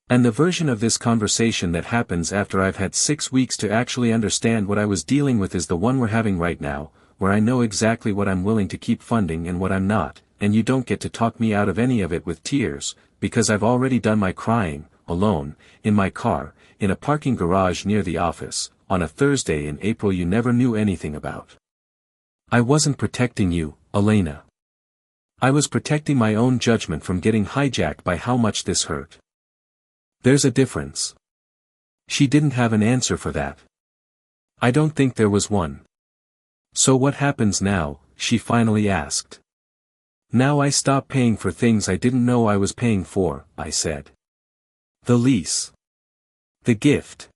[SPEAKER 1] And the version of this conversation that happens after I've had 6 weeks to actually understand what I was dealing with is the one we're having right now, where I know exactly what I'm willing to keep funding and what I'm not, and you don't get to talk me out of any of it with tears, because I've already done my crying, alone, in my car, in a parking garage near the office, on a Thursday in April you never knew anything about. I wasn't protecting you, Elena. I was protecting my own judgment from getting hijacked by how much this hurt. There's a difference. She didn't have an answer for that. I don't think there was one. So what happens now, she finally asked. Now I stop paying for things I didn't know I was paying for, I said. The lease. The gift.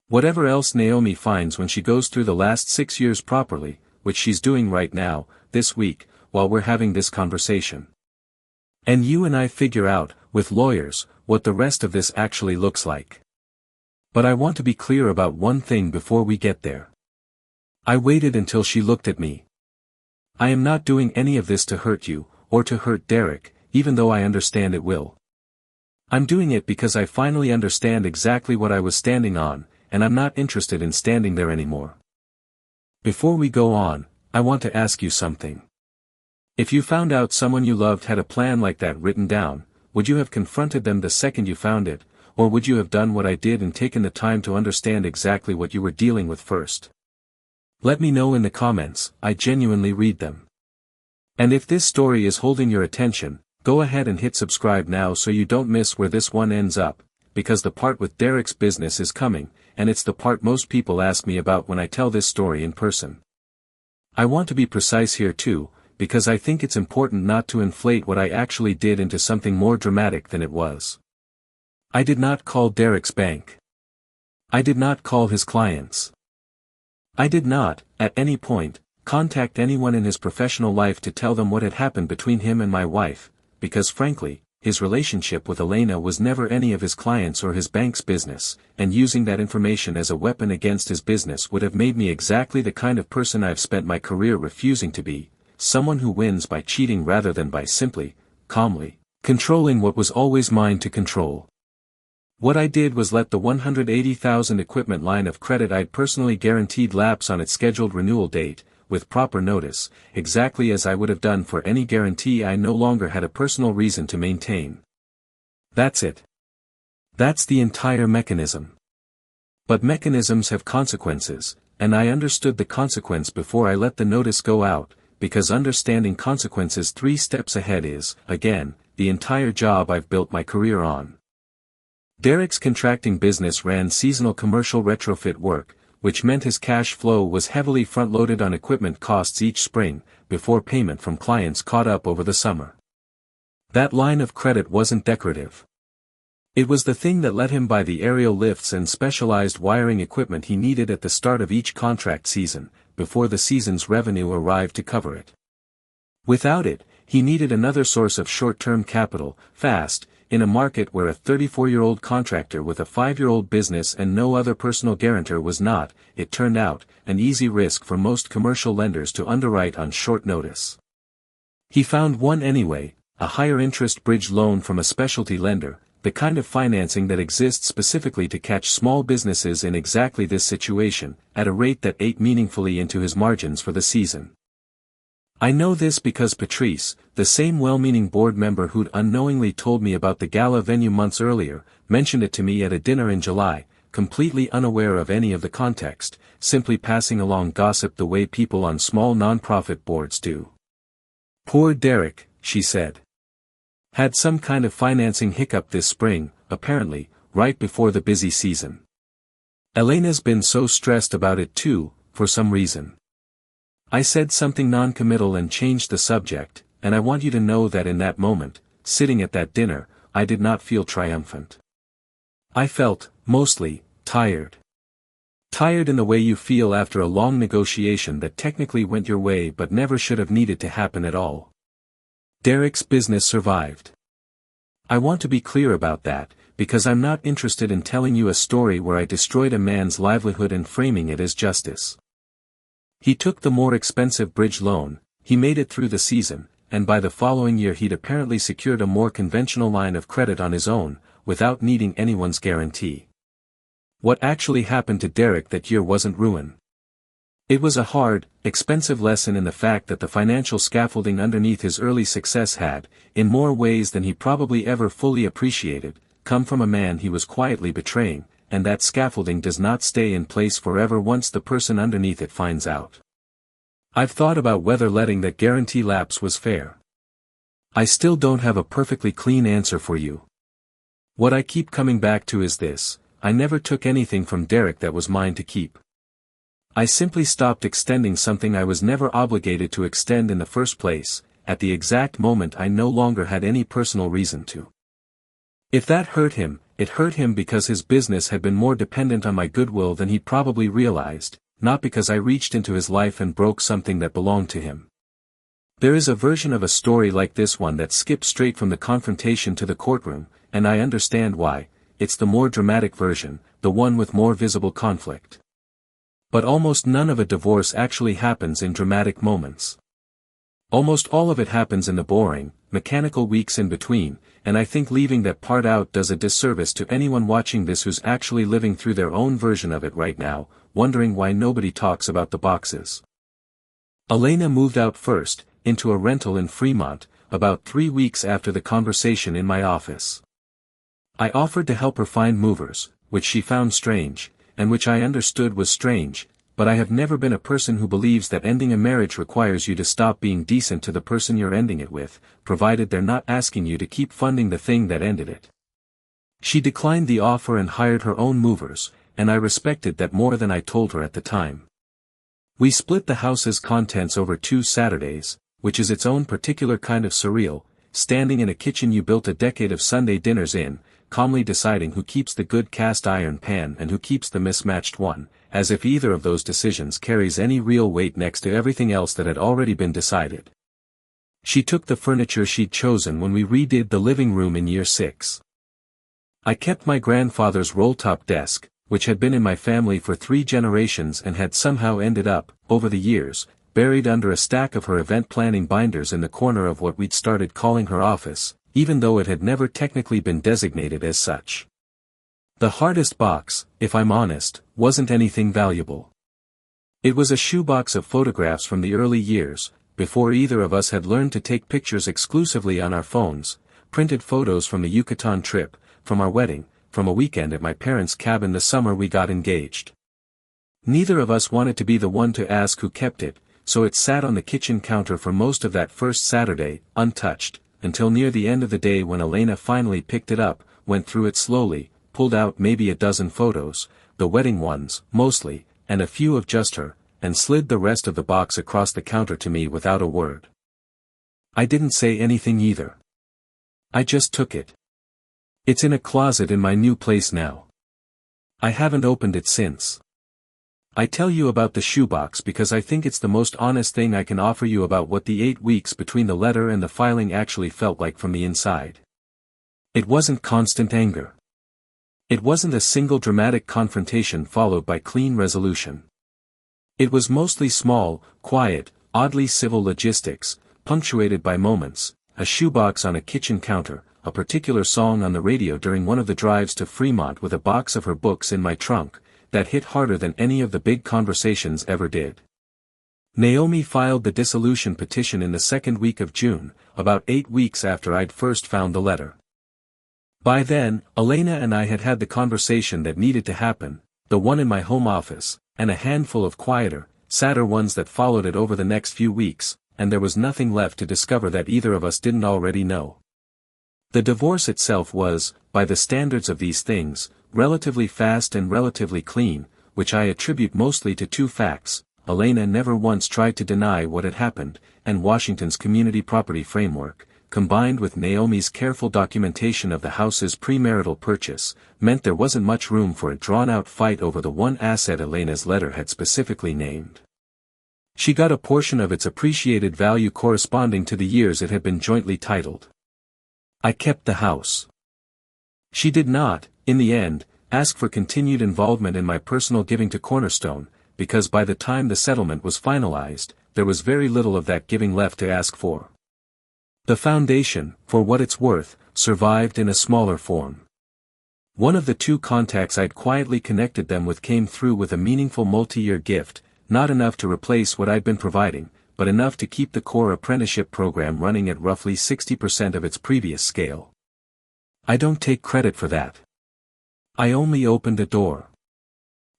[SPEAKER 1] Whatever else Naomi finds when she goes through the last 6 years properly, which she's doing right now, this week, while we're having this conversation. And you and I figure out, with lawyers, what the rest of this actually looks like. But I want to be clear about one thing before we get there. I waited until she looked at me. I am not doing any of this to hurt you, or to hurt Derek, even though I understand it will. I'm doing it because I finally understand exactly what I was standing on, and I'm not interested in standing there anymore. Before we go on, I want to ask you something. If you found out someone you loved had a plan like that written down, would you have confronted them the second you found it, or would you have done what I did and taken the time to understand exactly what you were dealing with first? Let me know in the comments, I genuinely read them. And if this story is holding your attention, go ahead and hit subscribe now so you don't miss where this one ends up, because the part with Derek's business is coming, and it's the part most people ask me about when I tell this story in person. I want to be precise here too, because I think it's important not to inflate what I actually did into something more dramatic than it was. I did not call Derek's bank. I did not call his clients. I did not, at any point, contact anyone in his professional life to tell them what had happened between him and my wife, because frankly, his relationship with Elena was never any of his clients or his bank's business, and using that information as a weapon against his business would have made me exactly the kind of person I've spent my career refusing to be, someone who wins by cheating rather than by simply, calmly, controlling what was always mine to control. What I did was let the $180,000 equipment line of credit I'd personally guaranteed lapse on its scheduled renewal date, with proper notice, exactly as I would have done for any guarantee I no longer had a personal reason to maintain. That's it. That's the entire mechanism. But mechanisms have consequences, and I understood the consequence before I let the notice go out, because understanding consequences 3 steps ahead is, again, the entire job I've built my career on. Derek's contracting business ran seasonal commercial retrofit work, which meant his cash flow was heavily front-loaded on equipment costs each spring, before payment from clients caught up over the summer. That line of credit wasn't decorative. It was the thing that let him buy the aerial lifts and specialized wiring equipment he needed at the start of each contract season, before the season's revenue arrived to cover it. Without it, he needed another source of short-term capital, fast, in a market where a 34-year-old contractor with a 5-year-old business and no other personal guarantor was not, it turned out, an easy risk for most commercial lenders to underwrite on short notice. He found one anyway, a higher-interest bridge loan from a specialty lender, the kind of financing that exists specifically to catch small businesses in exactly this situation, at a rate that ate meaningfully into his margins for the season. I know this because Patrice, the same well-meaning board member who'd unknowingly told me about the gala venue months earlier, mentioned it to me at a dinner in July, completely unaware of any of the context, simply passing along gossip the way people on small non-profit boards do. Poor Derek, she said. Had some kind of financing hiccup this spring, apparently, right before the busy season. Elena's been so stressed about it too, for some reason. I said something non-committal and changed the subject, and I want you to know that in that moment, sitting at that dinner, I did not feel triumphant. I felt, mostly, tired. Tired in the way you feel after a long negotiation that technically went your way but never should have needed to happen at all. Derek's business survived. I want to be clear about that, because I'm not interested in telling you a story where I destroyed a man's livelihood and framing it as justice. He took the more expensive bridge loan, he made it through the season, and by the following year he'd apparently secured a more conventional line of credit on his own, without needing anyone's guarantee. What actually happened to Derek that year wasn't ruin. It was a hard, expensive lesson in the fact that the financial scaffolding underneath his early success had, in more ways than he probably ever fully appreciated, come from a man he was quietly betraying, and that scaffolding does not stay in place forever once the person underneath it finds out. I've thought about whether letting that guarantee lapse was fair. I still don't have a perfectly clean answer for you. What I keep coming back to is this: I never took anything from Derek that was mine to keep. I simply stopped extending something I was never obligated to extend in the first place, at the exact moment I no longer had any personal reason to. If that hurt him, it hurt him because his business had been more dependent on my goodwill than he probably realized, not because I reached into his life and broke something that belonged to him. There is a version of a story like this one that skips straight from the confrontation to the courtroom, and I understand why. It's the more dramatic version, the one with more visible conflict. But almost none of a divorce actually happens in dramatic moments. Almost all of it happens in the boring, mechanical weeks in between, and I think leaving that part out does a disservice to anyone watching this who's actually living through their own version of it right now, wondering why nobody talks about the boxes. Elena moved out first, into a rental in Fremont, about 3 weeks after the conversation in my office. I offered to help her find movers, which she found strange, and which I understood was strange, but I have never been a person who believes that ending a marriage requires you to stop being decent to the person you're ending it with, provided they're not asking you to keep funding the thing that ended it. She declined the offer and hired her own movers, and I respected that more than I told her at the time. We split the house's contents over 2 Saturdays, which is its own particular kind of surreal, standing in a kitchen you built a decade of Sunday dinners in, calmly deciding who keeps the good cast iron pan and who keeps the mismatched one, as if either of those decisions carries any real weight next to everything else that had already been decided. She took the furniture she'd chosen when we redid the living room in year 6. I kept my grandfather's roll-top desk, which had been in my family for 3 generations and had somehow ended up, over the years, buried under a stack of her event planning binders in the corner of what we'd started calling her office, even though it had never technically been designated as such. The hardest box, if I'm honest, wasn't anything valuable. It was a shoebox of photographs from the early years, before either of us had learned to take pictures exclusively on our phones, printed photos from the Yucatan trip, from our wedding, from a weekend at my parents' cabin the summer we got engaged. Neither of us wanted to be the one to ask who kept it, so it sat on the kitchen counter for most of that first Saturday, untouched, until near the end of the day when Elena finally picked it up, went through it slowly, pulled out maybe a dozen photos, the wedding ones, mostly, and a few of just her, and slid the rest of the box across the counter to me without a word. I didn't say anything either. I just took it. It's in a closet in my new place now. I haven't opened it since. I tell you about the shoebox because I think it's the most honest thing I can offer you about what the 8 weeks between the letter and the filing actually felt like from the inside. It wasn't constant anger. It wasn't a single dramatic confrontation followed by clean resolution. It was mostly small, quiet, oddly civil logistics, punctuated by moments, a shoebox on a kitchen counter, a particular song on the radio during one of the drives to Fremont with a box of her books in my trunk, that hit harder than any of the big conversations ever did. Naomi filed the dissolution petition in the second week of June, about 8 weeks after I'd first found the letter. By then, Elena and I had had the conversation that needed to happen, the one in my home office, and a handful of quieter, sadder ones that followed it over the next few weeks, and there was nothing left to discover that either of us didn't already know. The divorce itself was, by the standards of these things, relatively fast and relatively clean, which I attribute mostly to 2 facts. Elena never once tried to deny what had happened, and Washington's community property framework, combined with Naomi's careful documentation of the house's premarital purchase, meant there wasn't much room for a drawn-out fight over the one asset Elena's letter had specifically named. She got a portion of its appreciated value corresponding to the years it had been jointly titled. I kept the house. She did not, in the end, ask for continued involvement in my personal giving to Cornerstone, because by the time the settlement was finalized, there was very little of that giving left to ask for. The foundation, for what it's worth, survived in a smaller form. One of the 2 contacts I'd quietly connected them with came through with a meaningful multi-year gift, not enough to replace what I'd been providing, but enough to keep the core apprenticeship program running at roughly 60% of its previous scale. I don't take credit for that. I only opened a door.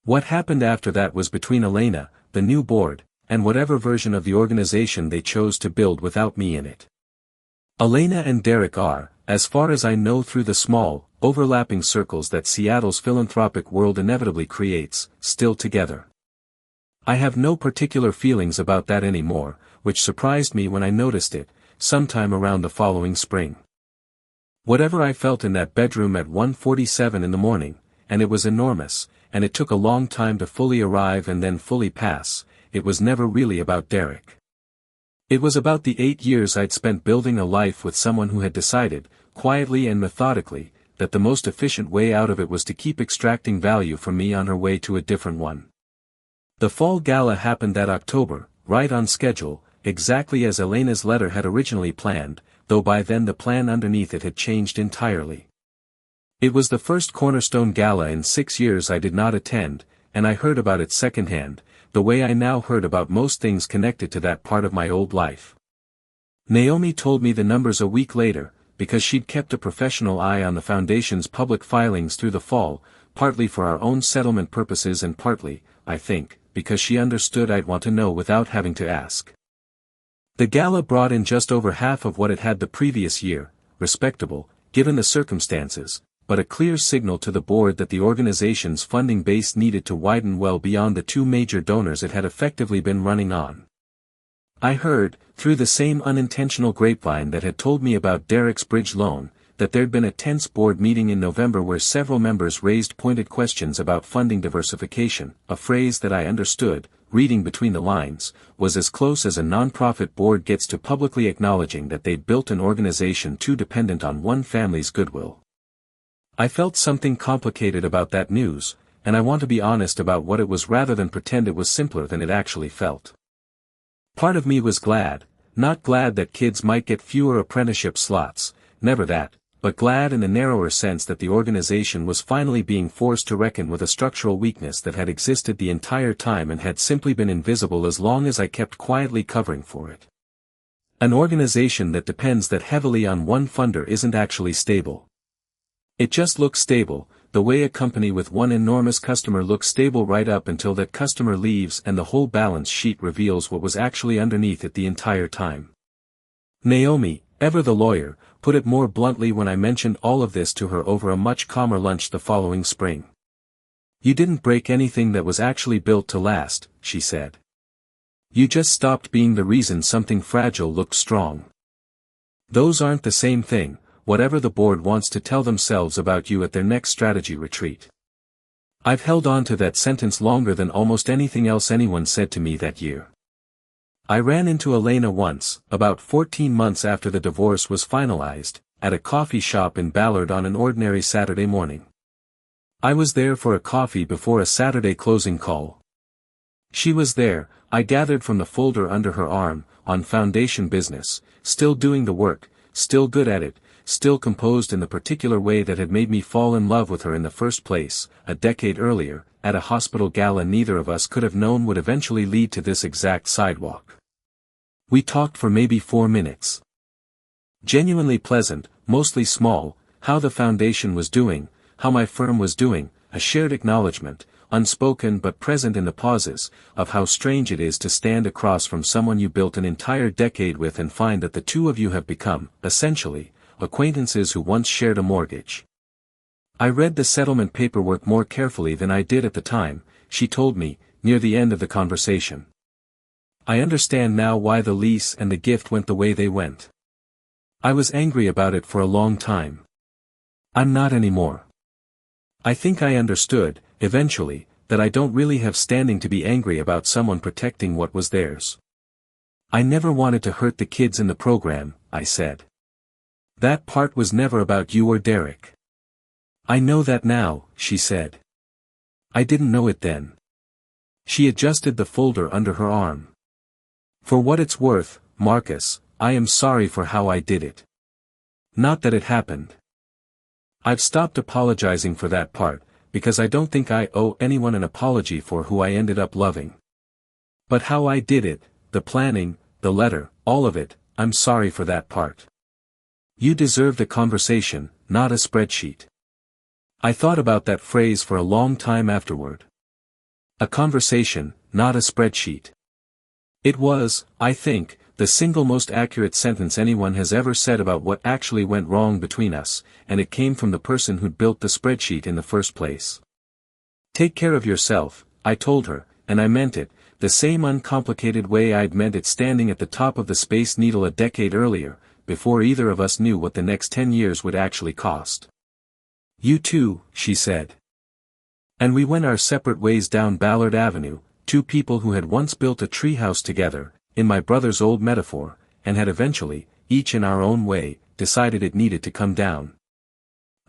[SPEAKER 1] What happened after that was between Elena, the new board, and whatever version of the organization they chose to build without me in it. Elena and Derek are, as far as I know through the small, overlapping circles that Seattle's philanthropic world inevitably creates, still together. I have no particular feelings about that anymore, which surprised me when I noticed it, sometime around the following spring. Whatever I felt in that bedroom at 1:47 in the morning, and it was enormous, and it took a long time to fully arrive and then fully pass, it was never really about Derek. It was about the 8 years I'd spent building a life with someone who had decided, quietly and methodically, that the most efficient way out of it was to keep extracting value from me on her way to a different one. The fall gala happened that October, right on schedule, exactly as Elena's letter had originally planned, though by then the plan underneath it had changed entirely. It was the first Cornerstone gala in 6 years I did not attend, and I heard about it secondhand, the way I now heard about most things connected to that part of my old life. Naomi told me the numbers a week later, because she'd kept a professional eye on the foundation's public filings through the fall, partly for our own settlement purposes and partly, I think, because she understood I'd want to know without having to ask. The gala brought in just over half of what it had the previous year, respectable, given the circumstances, but a clear signal to the board that the organization's funding base needed to widen well beyond the 2 major donors it had effectively been running on. I heard, through the same unintentional grapevine that had told me about Derek's bridge loan, that there'd been a tense board meeting in November where several members raised pointed questions about funding diversification, a phrase that I understood, reading between the lines, was as close as a nonprofit board gets to publicly acknowledging that they'd built an organization too dependent on one family's goodwill. I felt something complicated about that news, and I want to be honest about what it was rather than pretend it was simpler than it actually felt. Part of me was glad, not glad that kids might get fewer apprenticeship slots, never that, but glad in the narrower sense that the organization was finally being forced to reckon with a structural weakness that had existed the entire time and had simply been invisible as long as I kept quietly covering for it. An organization that depends that heavily on one funder isn't actually stable. It just looks stable, the way a company with one enormous customer looks stable right up until that customer leaves and the whole balance sheet reveals what was actually underneath it the entire time. Naomi, ever the lawyer, put it more bluntly when I mentioned all of this to her over a much calmer lunch the following spring. You didn't break anything that was actually built to last, she said. You just stopped being the reason something fragile looked strong. Those aren't the same thing, whatever the board wants to tell themselves about you at their next strategy retreat. I've held on to that sentence longer than almost anything else anyone said to me that year. I ran into Elena once, about 14 months after the divorce was finalized, at a coffee shop in Ballard on an ordinary Saturday morning. I was there for a coffee before a Saturday closing call. She was there, I gathered from the folder under her arm, on foundation business, still doing the work, still good at it, still composed in the particular way that had made me fall in love with her in the first place, a decade earlier, at a hospital gala neither of us could have known would eventually lead to this exact sidewalk. We talked for maybe 4 minutes. Genuinely pleasant, mostly small, how the foundation was doing, how my firm was doing, a shared acknowledgement, unspoken but present in the pauses, of how strange it is to stand across from someone you built an entire decade with and find that the two of you have become, essentially, acquaintances who once shared a mortgage. I read the settlement paperwork more carefully than I did at the time, she told me, near the end of the conversation. I understand now why the lease and the gift went the way they went. I was angry about it for a long time. I'm not anymore. I think I understood, eventually, that I don't really have standing to be angry about someone protecting what was theirs. I never wanted to hurt the kids in the program, I said. That part was never about you or Derek. I know that now, she said. I didn't know it then. She adjusted the folder under her arm. For what it's worth, Marcus, I am sorry for how I did it. Not that it happened. I've stopped apologizing for that part, because I don't think I owe anyone an apology for who I ended up loving. But how I did it, the planning, the letter, all of it, I'm sorry for that part. You deserved a conversation, not a spreadsheet. I thought about that phrase for a long time afterward. A conversation, not a spreadsheet. It was, I think, the single most accurate sentence anyone has ever said about what actually went wrong between us, and it came from the person who'd built the spreadsheet in the first place. Take care of yourself, I told her, and I meant it, the same uncomplicated way I'd meant it standing at the top of the Space Needle a decade earlier, before either of us knew what the next 10 years would actually cost. You too, she said. And we went our separate ways down Ballard Avenue, two people who had once built a treehouse together, in my brother's old metaphor, and had eventually, each in our own way, decided it needed to come down.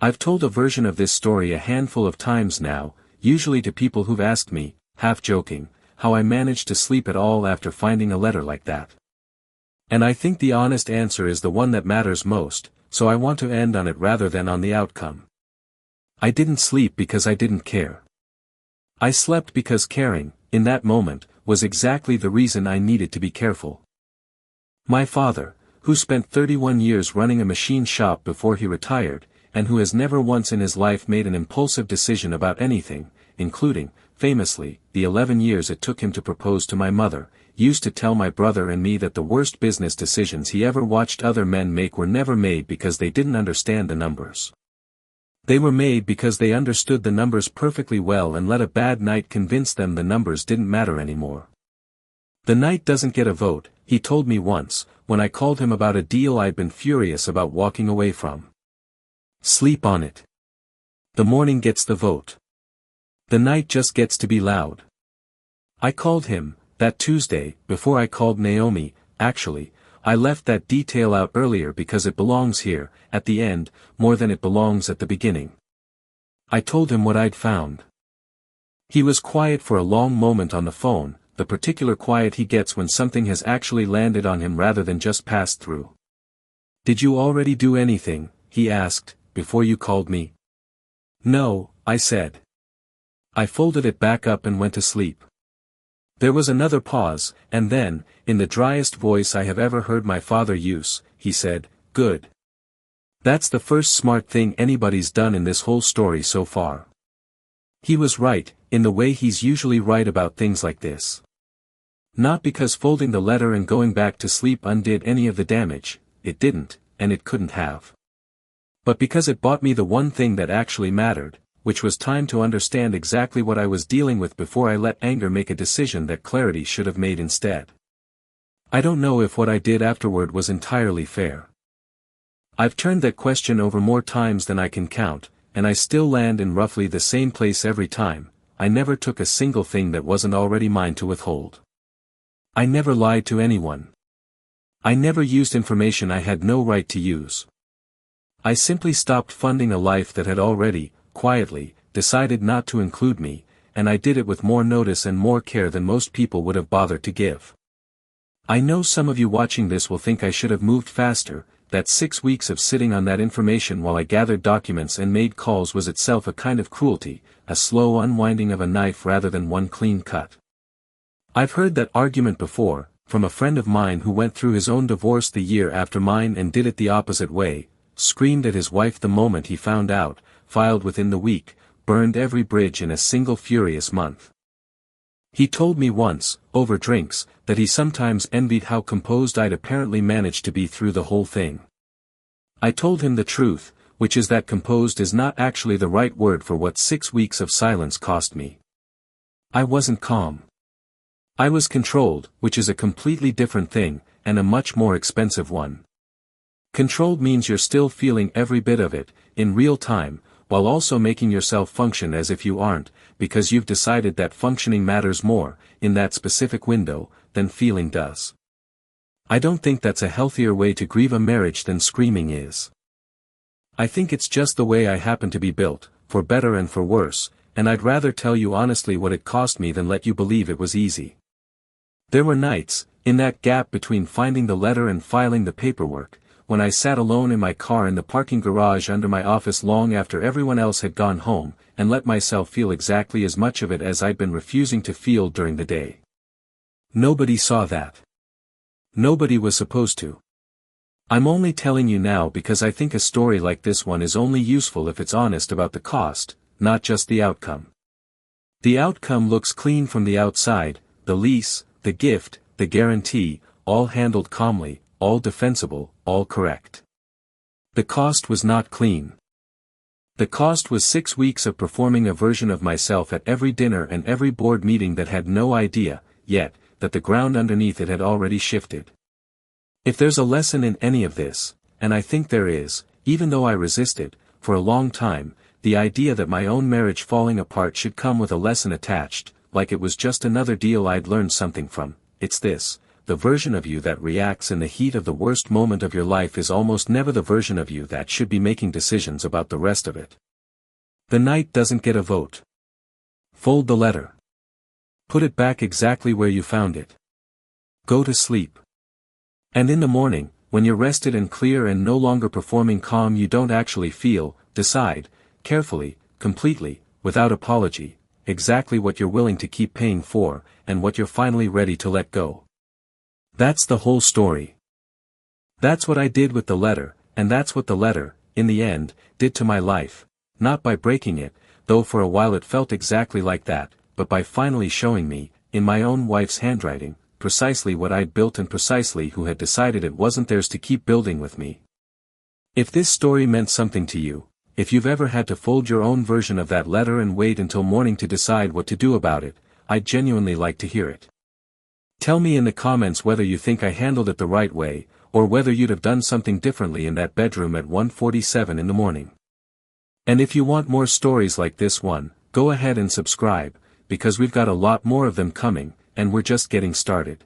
[SPEAKER 1] I've told a version of this story a handful of times now, usually to people who've asked me, half joking, how I managed to sleep at all after finding a letter like that. And I think the honest answer is the one that matters most, so I want to end on it rather than on the outcome. I didn't sleep because I didn't care. I slept because caring, in that moment, was exactly the reason I needed to be careful. My father, who spent 31 years running a machine shop before he retired, and who has never once in his life made an impulsive decision about anything, including, famously, the 11 years it took him to propose to my mother, used to tell my brother and me that the worst business decisions he ever watched other men make were never made because they didn't understand the numbers. They were made because they understood the numbers perfectly well and let a bad night convince them the numbers didn't matter anymore. The night doesn't get a vote, he told me once, when I called him about a deal I'd been furious about walking away from. Sleep on it. The morning gets the vote. The night just gets to be loud. I called him, that Tuesday, before I called Naomi. Actually, I left that detail out earlier because it belongs here, at the end, more than it belongs at the beginning. I told him what I'd found. He was quiet for a long moment on the phone, the particular quiet he gets when something has actually landed on him rather than just passed through. "Did you already do anything," he asked, "before you called me?" "No," I said. I folded it back up and went to sleep. There was another pause, and then, in the driest voice I have ever heard my father use, he said, "Good. That's the first smart thing anybody's done in this whole story so far." He was right, in the way he's usually right about things like this. Not because folding the letter and going back to sleep undid any of the damage, it didn't, and it couldn't have. But because it bought me the one thing that actually mattered, which was time to understand exactly what I was dealing with before I let anger make a decision that clarity should have made instead. I don't know if what I did afterward was entirely fair. I've turned that question over more times than I can count, and I still land in roughly the same place every time. I never took a single thing that wasn't already mine to withhold. I never lied to anyone. I never used information I had no right to use. I simply stopped funding a life that had already, quietly, decided not to include me, and I did it with more notice and more care than most people would have bothered to give. I know some of you watching this will think I should have moved faster. That 6 weeks of sitting on that information while I gathered documents and made calls was itself a kind of cruelty, a slow unwinding of a knife rather than one clean cut. I've heard that argument before, from a friend of mine who went through his own divorce the year after mine and did it the opposite way, screamed at his wife the moment he found out, filed within the week, burned every bridge in a single furious month. He told me once, over drinks, that he sometimes envied how composed I'd apparently managed to be through the whole thing. I told him the truth, which is that composed is not actually the right word for what 6 weeks of silence cost me. I wasn't calm. I was controlled, which is a completely different thing, and a much more expensive one. Controlled means you're still feeling every bit of it, in real time, while also making yourself function as if you aren't, because you've decided that functioning matters more, in that specific window, than feeling does. I don't think that's a healthier way to grieve a marriage than screaming is. I think it's just the way I happen to be built, for better and for worse, and I'd rather tell you honestly what it cost me than let you believe it was easy. There were nights, in that gap between finding the letter and filing the paperwork, when I sat alone in my car in the parking garage under my office long after everyone else had gone home, and let myself feel exactly as much of it as I'd been refusing to feel during the day. Nobody saw that. Nobody was supposed to. I'm only telling you now because I think a story like this one is only useful if it's honest about the cost, not just the outcome. The outcome looks clean from the outside, the lease, the gift, the guarantee, all handled calmly, all defensible, all correct. The cost was not clean. The cost was 6 weeks of performing a version of myself at every dinner and every board meeting that had no idea, yet, that the ground underneath it had already shifted. If there's a lesson in any of this, and I think there is, even though I resisted, for a long time, the idea that my own marriage falling apart should come with a lesson attached, like it was just another deal I'd learned something from, it's this: the version of you that reacts in the heat of the worst moment of your life is almost never the version of you that should be making decisions about the rest of it. The night doesn't get a vote. Fold the letter. Put it back exactly where you found it. Go to sleep. And in the morning, when you're rested and clear and no longer performing calm, you don't actually feel, decide, carefully, completely, without apology, exactly what you're willing to keep paying for, and what you're finally ready to let go. That's the whole story. That's what I did with the letter, and that's what the letter, in the end, did to my life, not by breaking it, though for a while it felt exactly like that, but by finally showing me, in my own wife's handwriting, precisely what I'd built and precisely who had decided it wasn't theirs to keep building with me. If this story meant something to you, if you've ever had to fold your own version of that letter and wait until morning to decide what to do about it, I'd genuinely like to hear it. Tell me in the comments whether you think I handled it the right way, or whether you'd have done something differently in that bedroom at 1:47 in the morning. And if you want more stories like this one, go ahead and subscribe, because we've got a lot more of them coming, and we're just getting started.